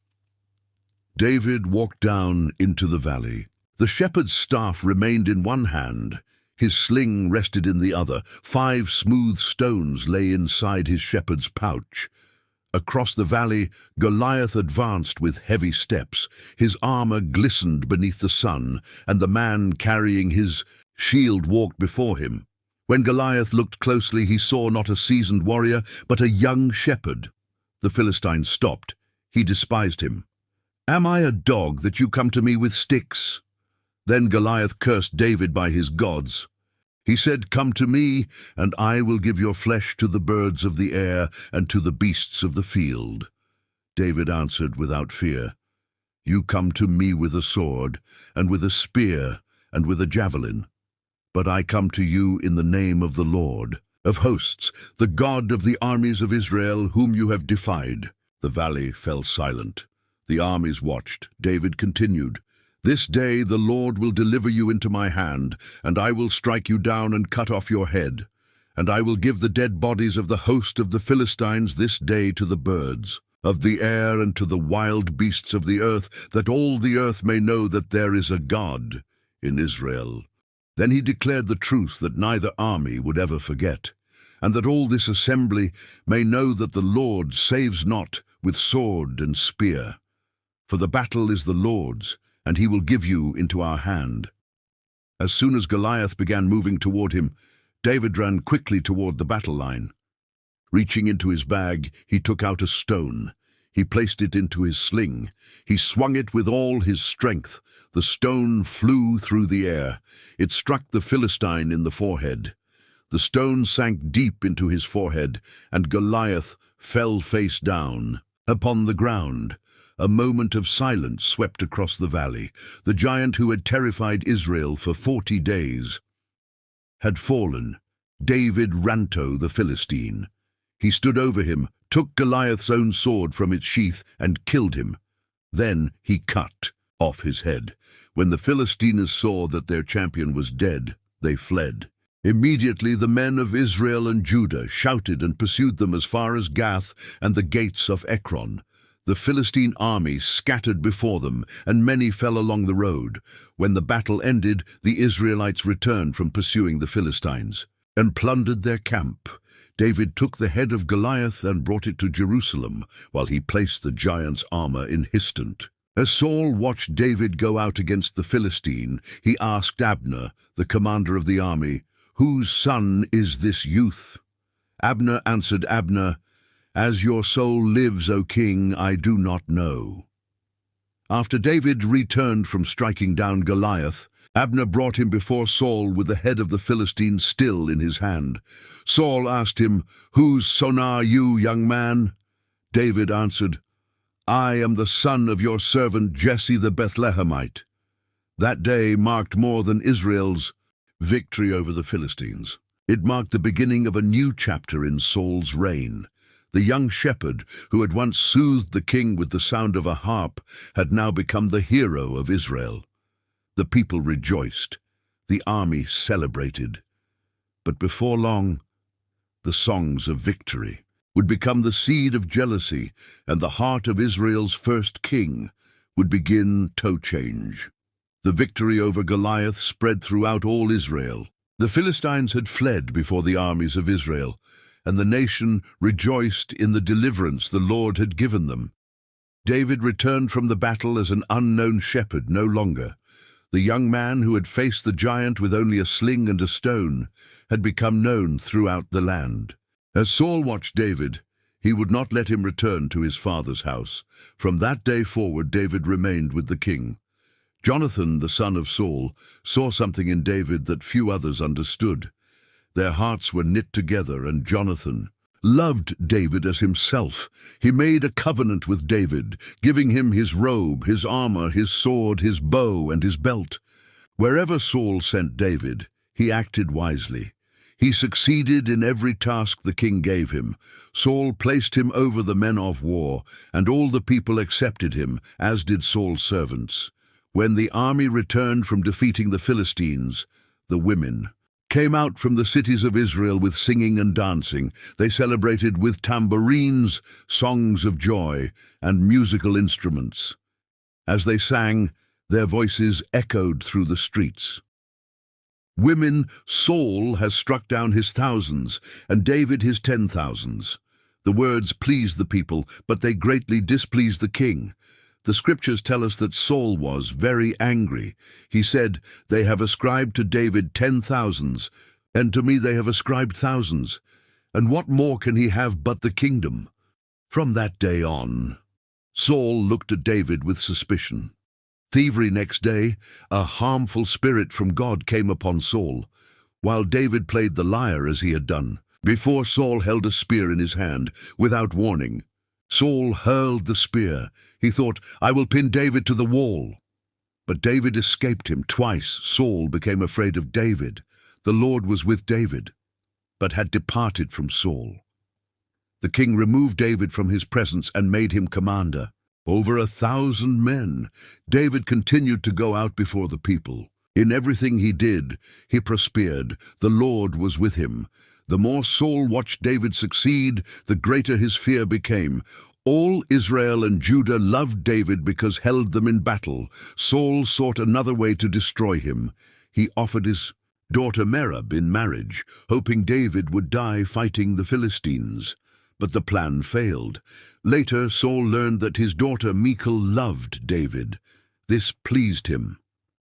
David walked down into the valley. The shepherd's staff remained in one hand. His sling rested in the other. 5 smooth stones lay inside his shepherd's pouch. Across the valley, Goliath advanced with heavy steps. His armor glistened beneath the sun, and the man carrying his shield walked before him. When Goliath looked closely, he saw not a seasoned warrior, but a young shepherd. The Philistine stopped. He despised him. "Am I a dog that you come to me with sticks?" Then Goliath cursed David by his gods. He said, "Come to me, and I will give your flesh to the birds of the air and to the beasts of the field." David answered without fear, "You come to me with a sword, and with a spear, and with a javelin. But I come to you in the name of the Lord of hosts, the God of the armies of Israel, whom you have defied." The valley fell silent. The armies watched. David continued, "This day the Lord will deliver you into my hand, and I will strike you down and cut off your head. And I will give the dead bodies of the host of the Philistines this day to the birds of the air and to the wild beasts of the earth, that all the earth may know that there is a God in Israel." Then he declared the truth that neither army would ever forget, and that all this assembly may know that the Lord saves not with sword and spear. For the battle is the Lord's, and he will give you into our hand. As soon as Goliath began moving toward him, David ran quickly toward the battle line. Reaching into his bag, he took out a stone. He placed it into his sling. He swung it with all his strength. The stone flew through the air. It struck the Philistine in the forehead. The stone sank deep into his forehead, and Goliath fell face down upon the ground. A moment of silence swept across the valley. The giant who had terrified Israel for 40 days had fallen, David Ranto the Philistine. He stood over him, took Goliath's own sword from its sheath, and killed him. Then he cut off his head. When the Philistines saw that their champion was dead, they fled. Immediately the men of Israel and Judah shouted and pursued them as far as Gath and the gates of Ekron. The Philistine army scattered before them, and many fell along the road. When the battle ended, the Israelites returned from pursuing the Philistines and plundered their camp. David took the head of Goliath and brought it to Jerusalem, while he placed the giant's armor in his tent. As Saul watched David go out against the Philistine, he asked Abner, the commander of the army, "Whose son is this youth?" Abner answered, "As your soul lives, O king, I do not know." After David returned from striking down Goliath, Abner brought him before Saul with the head of the Philistine still in his hand. Saul asked him, "Whose son are you, young man?" David answered, "I am the son of your servant Jesse the Bethlehemite." That day marked more than Israel's victory over the Philistines. It marked the beginning of a new chapter in Saul's reign. The young shepherd, who had once soothed the king with the sound of a harp, had now become the hero of Israel. The people rejoiced. The army celebrated. But before long, the songs of victory would become the seed of jealousy, and the heart of Israel's first king would begin to change. The victory over Goliath spread throughout all Israel. The Philistines had fled before the armies of Israel, and the nation rejoiced in the deliverance the Lord had given them. David returned from the battle as an unknown shepherd no longer. The young man who had faced the giant with only a sling and a stone had become known throughout the land. As Saul watched David, he would not let him return to his father's house. From that day forward, David remained with the king. Jonathan, the son of Saul, saw something in David that few others understood. Their hearts were knit together, and Jonathan loved David as himself. He made a covenant with David, giving him his robe, his armor, his sword, his bow, and his belt. Wherever Saul sent David, he acted wisely. He succeeded in every task the king gave him. Saul placed him over the men of war, and all the people accepted him, as did Saul's servants. When the army returned from defeating the Philistines, the women came out from the cities of Israel with singing and dancing. They celebrated with tambourines, songs of joy, and musical instruments. As they sang, their voices echoed through the streets. Women, Saul has struck down his thousands, and David his 10,000s. The words pleased the people, but they greatly displeased the king. The scriptures tell us that Saul was very angry. He said, "They have ascribed to David 10,000s, and to me they have ascribed thousands. And what more can he have but the kingdom?" From that day on, Saul looked at David with suspicion. Thievery next day, a harmful spirit from God came upon Saul, while David played the lyre as he had done. Before Saul held a spear in his hand, without warning. Saul hurled the spear. He thought, "I will pin David to the wall." But David escaped him. Twice Saul became afraid of David. The Lord was with David, but had departed from Saul. The king removed David from his presence and made him commander. Over 1,000 men. David continued to go out before the people. In everything he did, he prospered. The Lord was with him. The more Saul watched David succeed, the greater his fear became. All Israel and Judah loved David because held them in battle. Saul sought another way to destroy him. He offered his daughter Merab in marriage, hoping David would die fighting the Philistines. But the plan failed. Later, Saul learned that his daughter Michal loved David. This pleased him.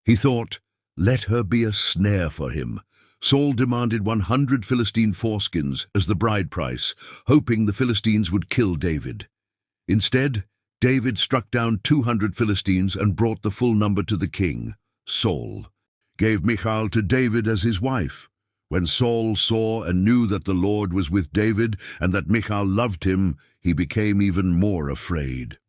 He thought, Let her be a snare for him. Saul demanded 100 Philistine foreskins as the bride price, hoping the Philistines would kill David. Instead, David struck down 200 Philistines and brought the full number to the king. Saul gave Michal to David as his wife. When Saul saw and knew that the Lord was with David and that Michal loved him, he became even more afraid.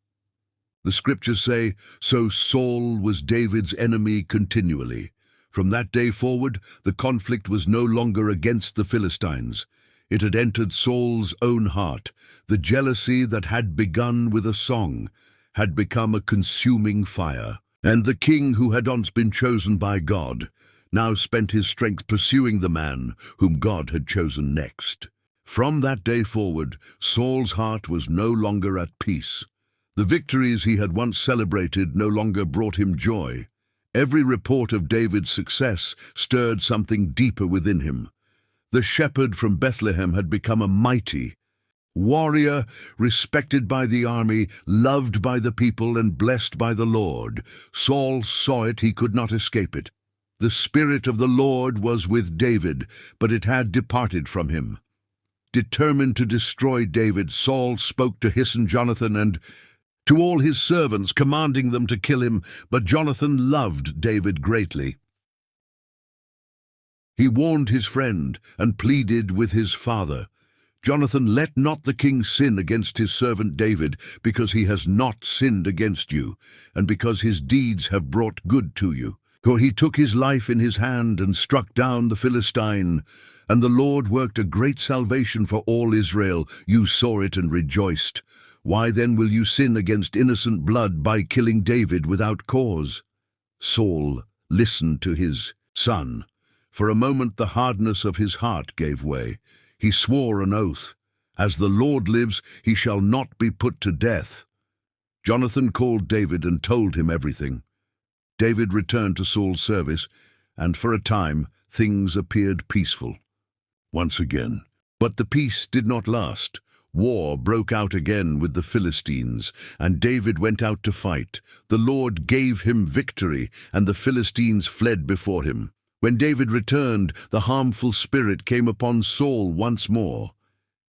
The scriptures say, "So Saul was David's enemy continually." From that day forward, the conflict was no longer against the Philistines. It had entered Saul's own heart. The jealousy that had begun with a song had become a consuming fire. And the king who had once been chosen by God now spent his strength pursuing the man whom God had chosen next. From that day forward, Saul's heart was no longer at peace. The victories he had once celebrated no longer brought him joy. Every report of David's success stirred something deeper within him. The shepherd from Bethlehem had become a mighty warrior, respected by the army, loved by the people, and blessed by the Lord. Saul saw it, he could not escape it. The Spirit of the Lord was with David, but it had departed from him. Determined to destroy David, Saul spoke to his son Jonathan and to all his servants, commanding them to kill him, but Jonathan loved David greatly. He warned his friend and pleaded with his father, "Jonathan, let not the king sin against his servant David, because he has not sinned against you, and because his deeds have brought good to you. For he took his life in his hand and struck down the Philistine, and the Lord worked a great salvation for all Israel. You saw it and rejoiced. Why then will you sin against innocent blood by killing David without cause?" Saul listened to his son. For a moment the hardness of his heart gave way. He swore an oath, "As the Lord lives, he shall not be put to death." Jonathan called David and told him everything. David returned to Saul's service, and for a time things appeared peaceful once again. But the peace did not last. War broke out again with the Philistines, and David went out to fight. The Lord gave him victory, and the Philistines fled before him. When David returned, the harmful spirit came upon Saul once more.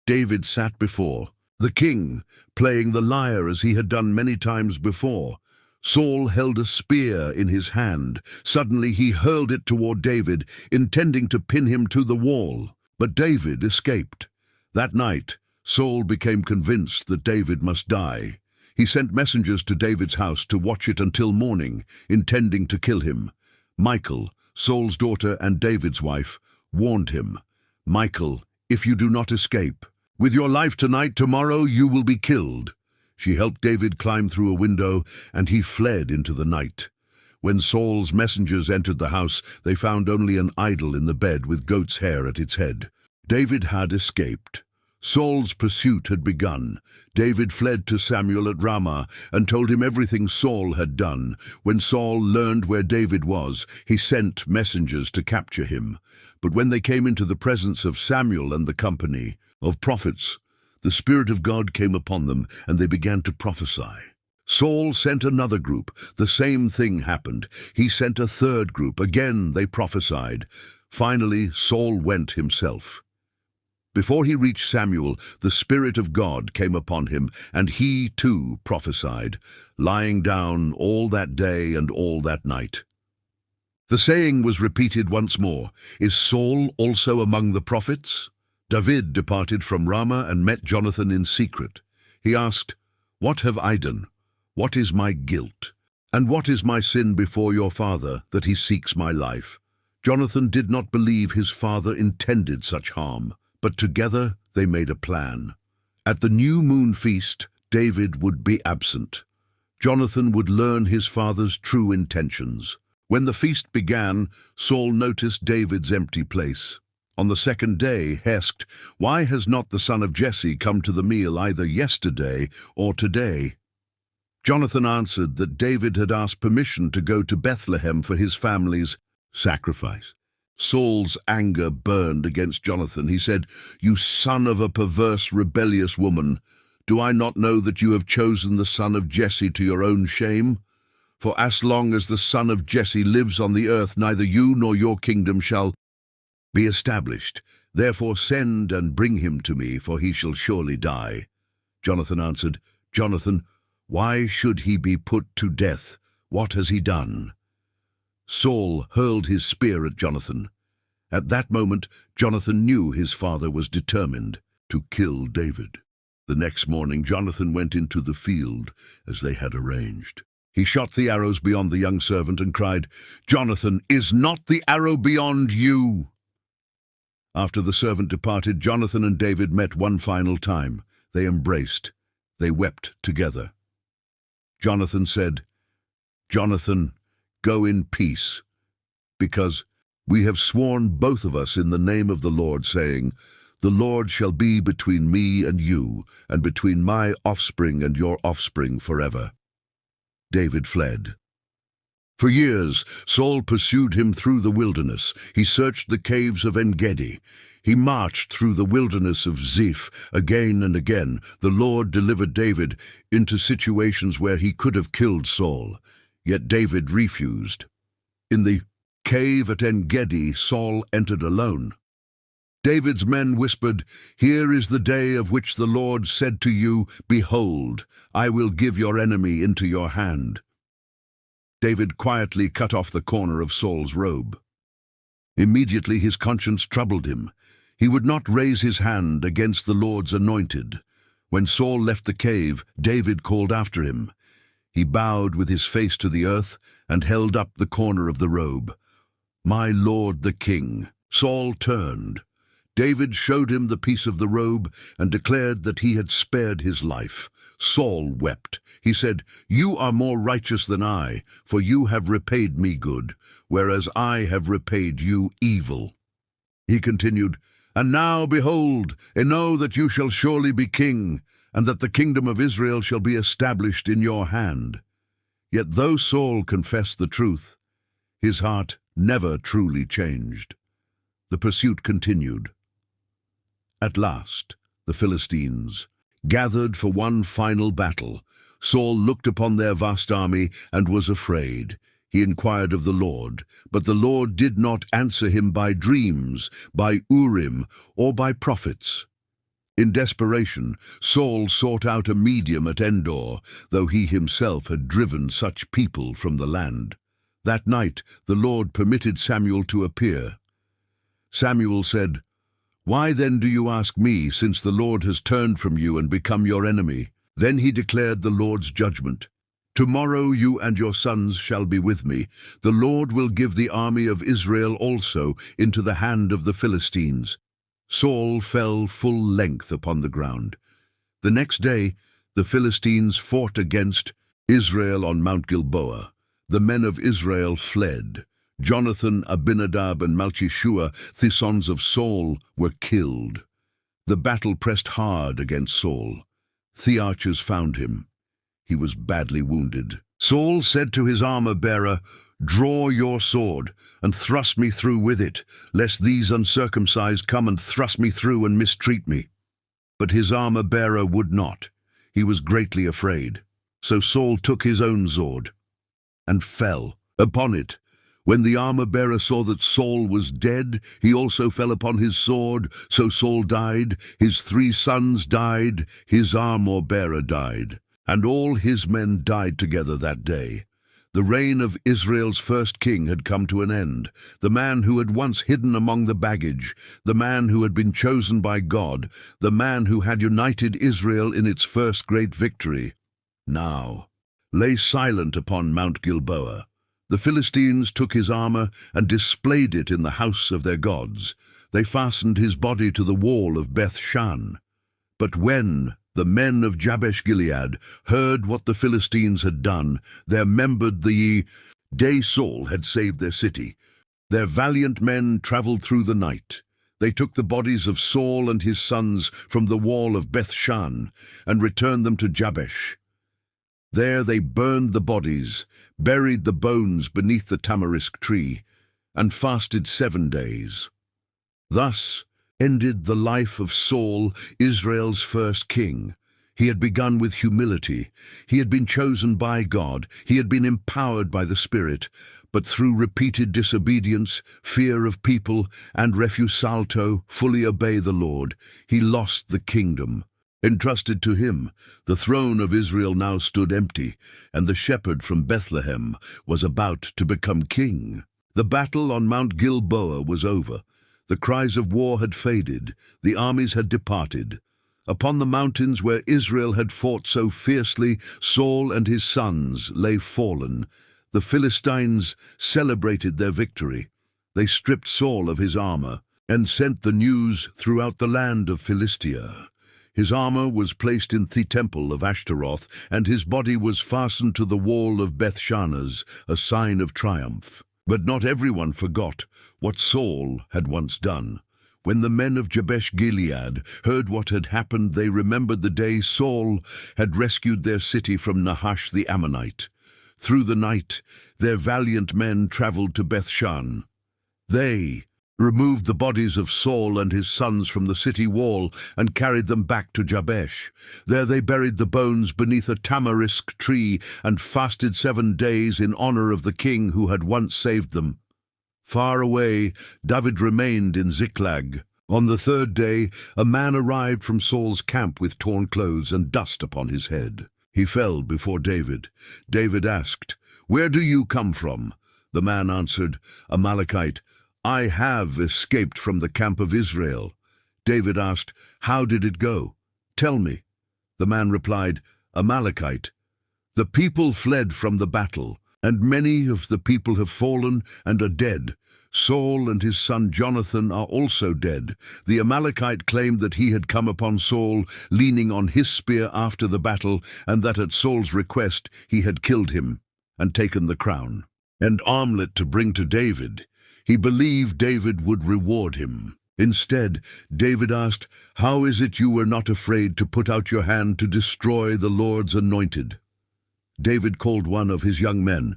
David sat before the king, playing the lyre as he had done many times before. Saul held a spear in his hand. Suddenly he hurled it toward David, intending to pin him to the wall. But David escaped. That night, Saul became convinced that David must die. He sent messengers to David's house to watch it until morning, intending to kill him. Michal, Saul's daughter and David's wife, warned him, "Michal, if you do not escape, with your life tonight, tomorrow you will be killed." She helped David climb through a window, and he fled into the night. When Saul's messengers entered the house, they found only an idol in the bed with goat's hair at its head. David had escaped. Saul's pursuit had begun. David fled to Samuel at Ramah and told him everything Saul had done. When Saul learned where David was, he sent messengers to capture him. But when they came into the presence of Samuel and the company of prophets, the Spirit of God came upon them, and they began to prophesy. Saul sent another group. The same thing happened. He sent a third group. Again they prophesied. Finally, Saul went himself. Before he reached Samuel, the Spirit of God came upon him, and he too prophesied, lying down all that day and all that night. The saying was repeated once more, "Is Saul also among the prophets?" David departed from Ramah and met Jonathan in secret. He asked, "What have I done? What is my guilt? And what is my sin before your father, that he seeks my life?" Jonathan did not believe his father intended such harm, but together they made a plan. At the new moon feast, David would be absent. Jonathan would learn his father's true intentions. When the feast began, Saul noticed David's empty place. On the second day, he asked, "Why has not the son of Jesse come to the meal either yesterday or today?" Jonathan answered that David had asked permission to go to Bethlehem for his family's sacrifice. Saul's anger burned against Jonathan. He said, "You son of a perverse, rebellious woman, do I not know that you have chosen the son of Jesse to your own shame? For as long as the son of Jesse lives on the earth, neither you nor your kingdom shall be established. Therefore send and bring him to me, for he shall surely die." Jonathan answered, "Jonathan, why should he be put to death? What has he done?" Saul hurled his spear at Jonathan. At that moment, Jonathan knew his father was determined to kill David. The next morning, Jonathan went into the field as they had arranged. He shot the arrows beyond the young servant and cried, "Jonathan, is not the arrow beyond you?" After the servant departed, Jonathan and David met one final time. They embraced. They wept together. Jonathan said, "Jonathan, go in peace, because we have sworn both of us in the name of the Lord, saying, 'The Lord shall be between me and you, and between my offspring and your offspring forever.'" David fled. For years, Saul pursued him through the wilderness. He searched the caves of En-Gedi. He marched through the wilderness of Ziph again and again. The Lord delivered David into situations where he could have killed Saul, yet David refused. In the cave at En-Gedi, Saul entered alone. David's men whispered, "Here is the day of which the Lord said to you, 'Behold, I will give your enemy into your hand.'" David quietly cut off the corner of Saul's robe. Immediately his conscience troubled him. He would not raise his hand against the Lord's anointed. When Saul left the cave, David called after him. He bowed with his face to the earth and held up the corner of the robe. "My lord the king." Saul turned. David showed him the piece of the robe and declared that he had spared his life. Saul wept. He said, "You are more righteous than I, for you have repaid me good, whereas I have repaid you evil." He continued, "And now, behold, and know that you shall surely be king, and that the kingdom of Israel shall be established in your hand." Yet though Saul confessed the truth, his heart never truly changed. The pursuit continued. At last, the Philistines gathered for one final battle. Saul looked upon their vast army and was afraid. He inquired of the Lord, but the Lord did not answer him by dreams, by Urim, or by prophets. In desperation, Saul sought out a medium at Endor, though he himself had driven such people from the land. That night, the Lord permitted Samuel to appear. Samuel said, "Why then do you ask me, since the Lord has turned from you and become your enemy?" Then he declared the Lord's judgment. "Tomorrow you and your sons shall be with me. The Lord will give the army of Israel also into the hand of the Philistines." Saul fell full length upon the ground. The next day the Philistines fought against Israel on Mount Gilboa. The men of Israel fled. Jonathan, Abinadab, and Malchishua, the sons of Saul, were killed. The battle pressed hard against Saul. The archers found him. He was badly wounded. Saul said to his armor-bearer, "Draw your sword, and thrust me through with it, lest these uncircumcised come and thrust me through and mistreat me." But his armor-bearer would not. He was greatly afraid. So Saul took his own sword and fell upon it. When the armor-bearer saw that Saul was dead, he also fell upon his sword. So Saul died, his 3 sons died, his armor-bearer died, and all his men died together that day. The reign of Israel's first king had come to an end. The man who had once hidden among the baggage, the man who had been chosen by God, the man who had united Israel in its first great victory, now lay silent upon Mount Gilboa. The Philistines took his armor and displayed it in the house of their gods. They fastened his body to the wall of Beth-shan. But when the men of Jabesh-Gilead heard what the Philistines had done, they remembered the day Saul had saved their city. Their valiant men traveled through the night. They took the bodies of Saul and his sons from the wall of Beth-shan and returned them to Jabesh. There they burned the bodies, buried the bones beneath the tamarisk tree, and fasted 7 days. Thus ended the life of Saul, Israel's first king. He had begun with humility. He had been chosen by God. He had been empowered by the Spirit. But through repeated disobedience, fear of people, and refusal to fully obey the Lord, he lost the kingdom. Entrusted to him, the throne of Israel now stood empty, and the shepherd from Bethlehem was about to become king. The battle on Mount Gilboa was over. The cries of war had faded. The armies had departed. Upon the mountains where Israel had fought so fiercely, Saul and his sons lay fallen. The Philistines celebrated their victory. They stripped Saul of his armor and sent the news throughout the land of Philistia. His armor was placed in the temple of Ashtaroth, and his body was fastened to the wall of Bethshanas, a sign of triumph. But not everyone forgot what Saul had once done. When the men of Jabesh Gilead heard what had happened, they remembered the day Saul had rescued their city from Nahash the Ammonite. Through the night, their valiant men traveled to Bethshan. They removed the bodies of Saul and his sons from the city wall and carried them back to Jabesh. There they buried the bones beneath a tamarisk tree and fasted 7 days in honor of the king who had once saved them. Far away, David remained in Ziklag. On the 3rd day, a man arrived from Saul's camp with torn clothes and dust upon his head. He fell before David. David asked, "Where do you come from?" The man answered, "Amalekite. I have escaped from the camp of Israel." David asked, "How did it go? Tell me." The man replied, "Amalekite. The people fled from the battle, and many of the people have fallen and are dead. Saul and his son Jonathan are also dead." The Amalekite claimed that he had come upon Saul leaning on his spear after the battle, and that at Saul's request he had killed him and taken the crown and armlet to bring to David. He believed David would reward him. Instead, David asked, "How is it you were not afraid to put out your hand to destroy the Lord's anointed?" David called one of his young men.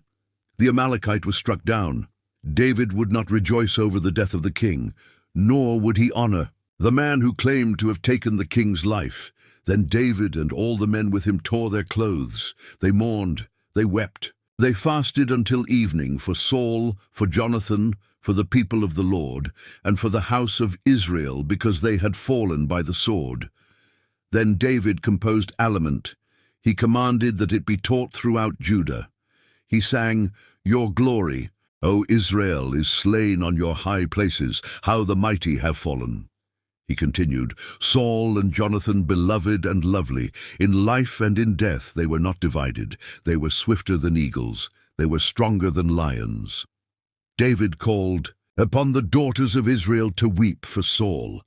The Amalekite was struck down. David would not rejoice over the death of the king, nor would he honor the man who claimed to have taken the king's life. Then David and all the men with him tore their clothes. They mourned, they wept. They fasted until evening for Saul, for Jonathan, for the people of the Lord, and for the house of Israel, because they had fallen by the sword. Then David composed a lament. He commanded that it be taught throughout Judah. He sang, "Your glory, O Israel, is slain on your high places, how the mighty have fallen." He continued, "Saul and Jonathan, beloved and lovely, in life and in death they were not divided. They were swifter than eagles. They were stronger than lions." David called upon the daughters of Israel to weep for Saul,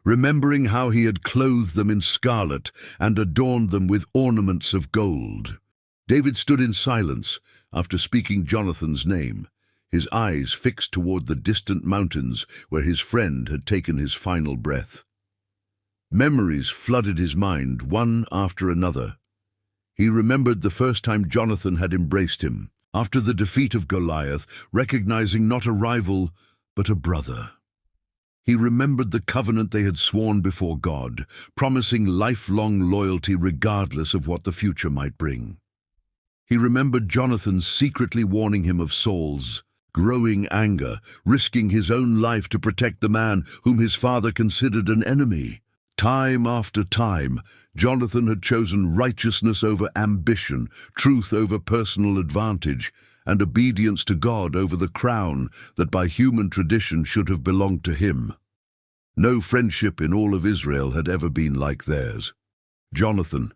remembering how he had clothed them in scarlet and adorned them with ornaments of gold. David stood in silence after speaking Jonathan's name, his eyes fixed toward the distant mountains where his friend had taken his final breath. Memories flooded his mind, one after another. He remembered the first time Jonathan had embraced him, after the defeat of Goliath, recognizing not a rival, but a brother. He remembered the covenant they had sworn before God, promising lifelong loyalty regardless of what the future might bring. He remembered Jonathan secretly warning him of Saul's growing anger, risking his own life to protect the man whom his father considered an enemy. Time after time, Jonathan had chosen righteousness over ambition, truth over personal advantage, and obedience to God over the crown that by human tradition should have belonged to him. No friendship in all of Israel had ever been like theirs. Jonathan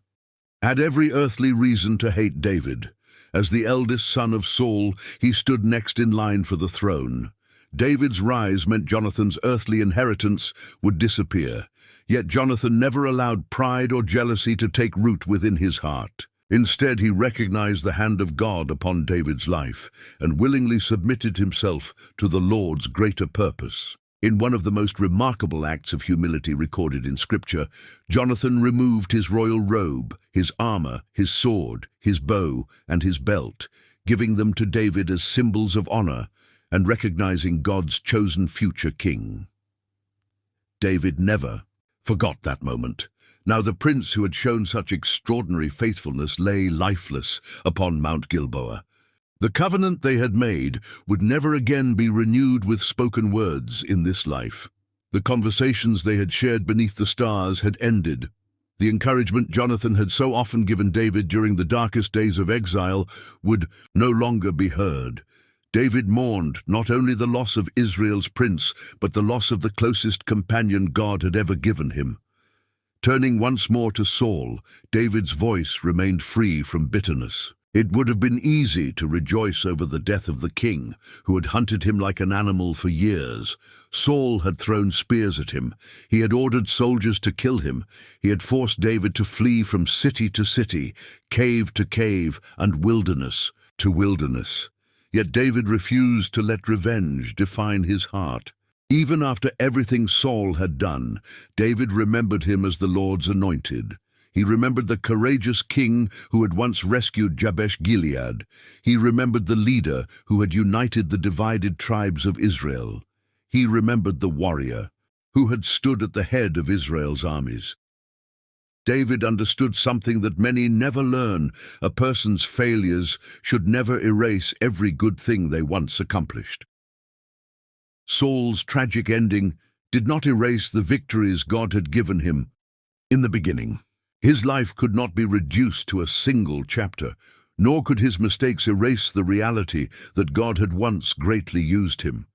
had every earthly reason to hate David. As the eldest son of Saul, he stood next in line for the throne. David's rise meant Jonathan's earthly inheritance would disappear. Yet Jonathan never allowed pride or jealousy to take root within his heart. Instead, he recognized the hand of God upon David's life and willingly submitted himself to the Lord's greater purpose. In one of the most remarkable acts of humility recorded in Scripture, Jonathan removed his royal robe, his armor, his sword, his bow, and his belt, giving them to David as symbols of honor and recognizing God's chosen future king. David never forgot that moment. Now the prince who had shown such extraordinary faithfulness lay lifeless upon Mount Gilboa. The covenant they had made would never again be renewed with spoken words in this life. The conversations they had shared beneath the stars had ended. The encouragement Jonathan had so often given David during the darkest days of exile would no longer be heard. David mourned not only the loss of Israel's prince, but the loss of the closest companion God had ever given him. Turning once more to Saul, David's voice remained free from bitterness. It would have been easy to rejoice over the death of the king, who had hunted him like an animal for years. Saul had thrown spears at him. He had ordered soldiers to kill him. He had forced David to flee from city to city, cave to cave, and wilderness to wilderness. Yet David refused to let revenge define his heart. Even after everything Saul had done, David remembered him as the Lord's anointed. He remembered the courageous king who had once rescued Jabesh-Gilead. He remembered the leader who had united the divided tribes of Israel. He remembered the warrior who had stood at the head of Israel's armies. David understood something that many never learn. A person's failures should never erase every good thing they once accomplished. Saul's tragic ending did not erase the victories God had given him in the beginning. His life could not be reduced to a single chapter, nor could his mistakes erase the reality that God had once greatly used him.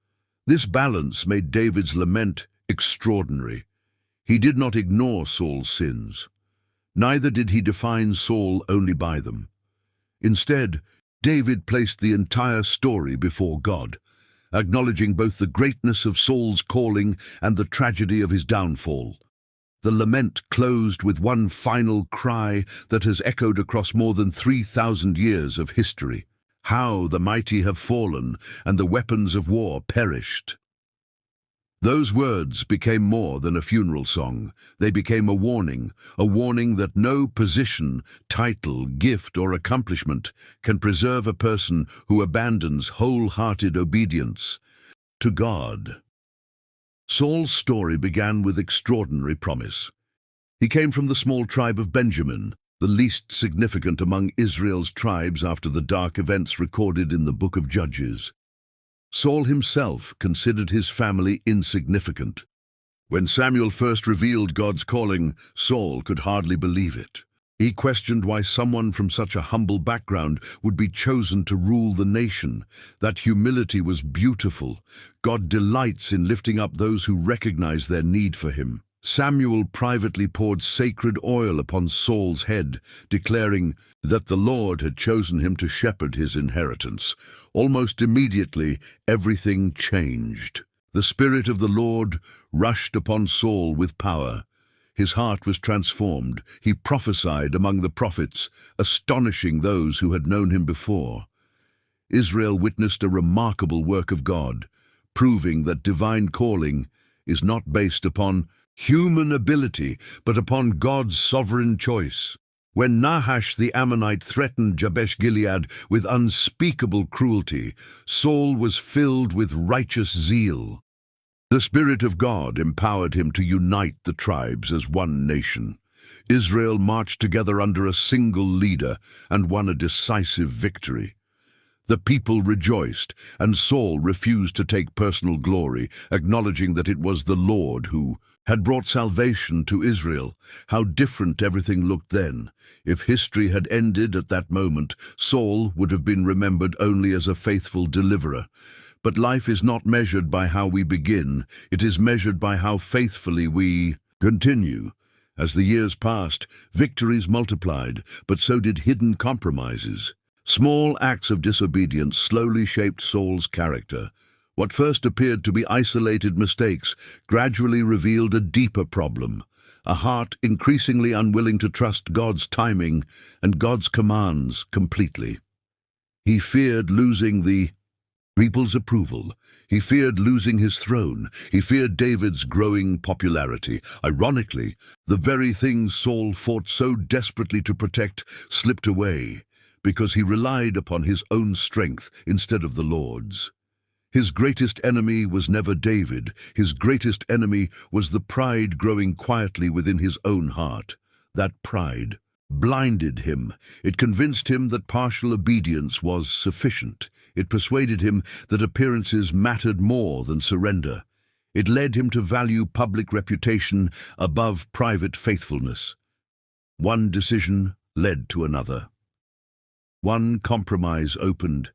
This balance made David's lament extraordinary. He did not ignore Saul's sins. Neither did he define Saul only by them. Instead, David placed the entire story before God, acknowledging both the greatness of Saul's calling and the tragedy of his downfall. The lament closed with one final cry that has echoed across more than 3,000 years of history. How the mighty have fallen, and the weapons of war perished. Those words became more than a funeral song. They became a warning that no position, title, gift, or accomplishment can preserve a person who abandons wholehearted obedience to God. Saul's story began with extraordinary promise. He came from the small tribe of Benjamin, the least significant among Israel's tribes after the dark events recorded in the book of Judges. Saul himself considered his family insignificant. When Samuel first revealed God's calling, Saul could hardly believe it. He questioned why someone from such a humble background would be chosen to rule the nation. That humility was beautiful. God delights in lifting up those who recognize their need for him. Samuel privately poured sacred oil upon Saul's head, declaring that the Lord had chosen him to shepherd his inheritance. Almost immediately, everything changed. The Spirit of the Lord rushed upon Saul with power. His heart was transformed. He prophesied among the prophets, astonishing those who had known him before. Israel witnessed a remarkable work of God, proving that divine calling is not based upon human ability, but upon God's sovereign choice. When Nahash the Ammonite threatened Jabesh-Gilead with unspeakable cruelty, Saul was filled with righteous zeal. The Spirit of God empowered him to unite the tribes as one nation. Israel marched together under a single leader and won a decisive victory. The people rejoiced, and Saul refused to take personal glory, acknowledging that it was the Lord who had brought salvation to Israel. How different everything looked then. If history had ended at that moment, Saul would have been remembered only as a faithful deliverer. But life is not measured by how we begin, it is measured by how faithfully we continue. As the years passed, victories multiplied, but so did hidden compromises. Small acts of disobedience slowly shaped Saul's character. What first appeared to be isolated mistakes gradually revealed a deeper problem, a heart increasingly unwilling to trust God's timing and God's commands completely. He feared losing the people's approval. He feared losing his throne. He feared David's growing popularity. Ironically, the very things Saul fought so desperately to protect slipped away because he relied upon his own strength instead of the Lord's. His greatest enemy was never David. His greatest enemy was the pride growing quietly within his own heart. That pride blinded him. It convinced him that partial obedience was sufficient. It persuaded him that appearances mattered more than surrender. It led him to value public reputation above private faithfulness. One decision led to another. One compromise opened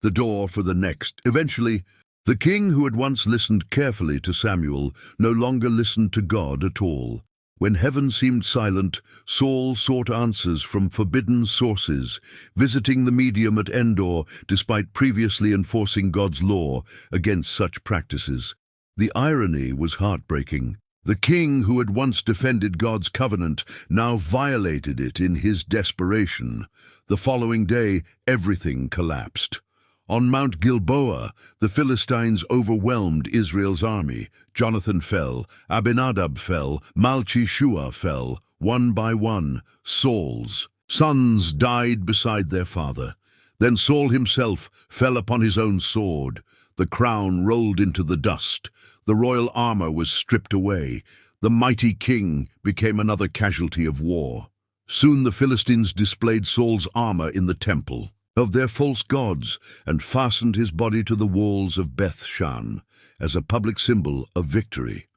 the door for the next. Eventually, the king who had once listened carefully to Samuel no longer listened to God at all. When heaven seemed silent, Saul sought answers from forbidden sources, visiting the medium at Endor despite previously enforcing God's law against such practices. The irony was heartbreaking. The king who had once defended God's covenant now violated it in his desperation. The following day, everything collapsed. On Mount Gilboa, the Philistines overwhelmed Israel's army. Jonathan fell, Abinadab fell, Malchi-Shua fell. One by one, Saul's sons died beside their father. Then Saul himself fell upon his own sword. The crown rolled into the dust. The royal armor was stripped away. The mighty king became another casualty of war. Soon the Philistines displayed Saul's armor in the temple of their false gods and fastened his body to the walls of Beth-shan as a public symbol of victory.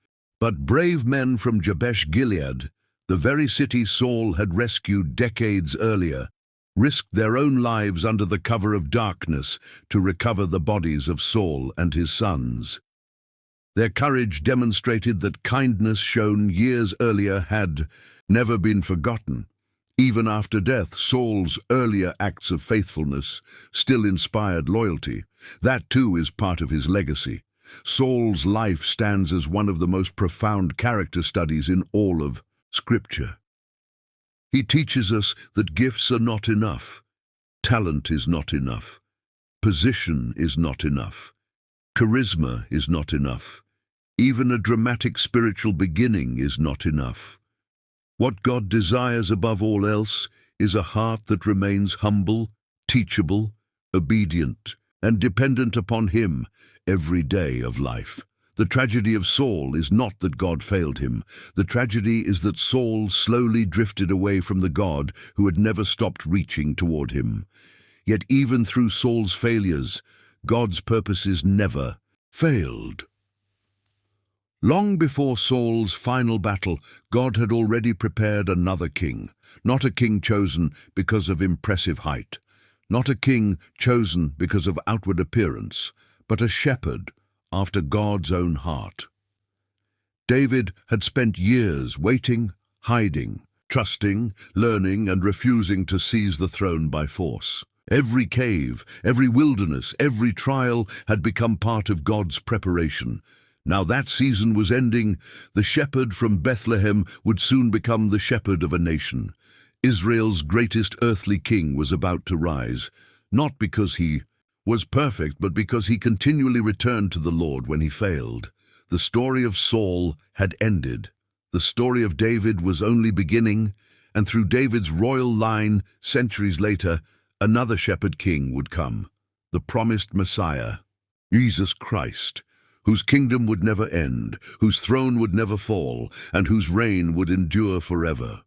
But brave men from Jabesh-Gilead, the very city Saul had rescued decades earlier, risked their own lives under the cover of darkness to recover the bodies of Saul and his sons. Their courage demonstrated that kindness shown years earlier had never been forgotten. Even after death, Saul's earlier acts of faithfulness still inspired loyalty. That too is part of his legacy. Saul's life stands as one of the most profound character studies in all of Scripture. He teaches us that gifts are not enough, talent is not enough, position is not enough, charisma is not enough, even a dramatic spiritual beginning is not enough. What God desires above all else is a heart that remains humble, teachable, obedient, and dependent upon Him every day of life. The tragedy of Saul is not that God failed him. The tragedy is that Saul slowly drifted away from the God who had never stopped reaching toward him. Yet even through Saul's failures, God's purposes never failed. Long before Saul's final battle, God had already prepared another king, not a king chosen because of impressive height, not a king chosen because of outward appearance, but a shepherd after God's own heart. David had spent years waiting, hiding, trusting, learning, and refusing to seize the throne by force. Every cave, every wilderness, every trial had become part of God's preparation. Now that season was ending. The shepherd from Bethlehem would soon become the shepherd of a nation. Israel's greatest earthly king was about to rise, not because he was perfect, but because he continually returned to the Lord when he failed. The story of Saul had ended. The story of David was only beginning, and through David's royal line, centuries later, another shepherd king would come, the promised Messiah, Jesus Christ, whose kingdom would never end, whose throne would never fall, and whose reign would endure forever.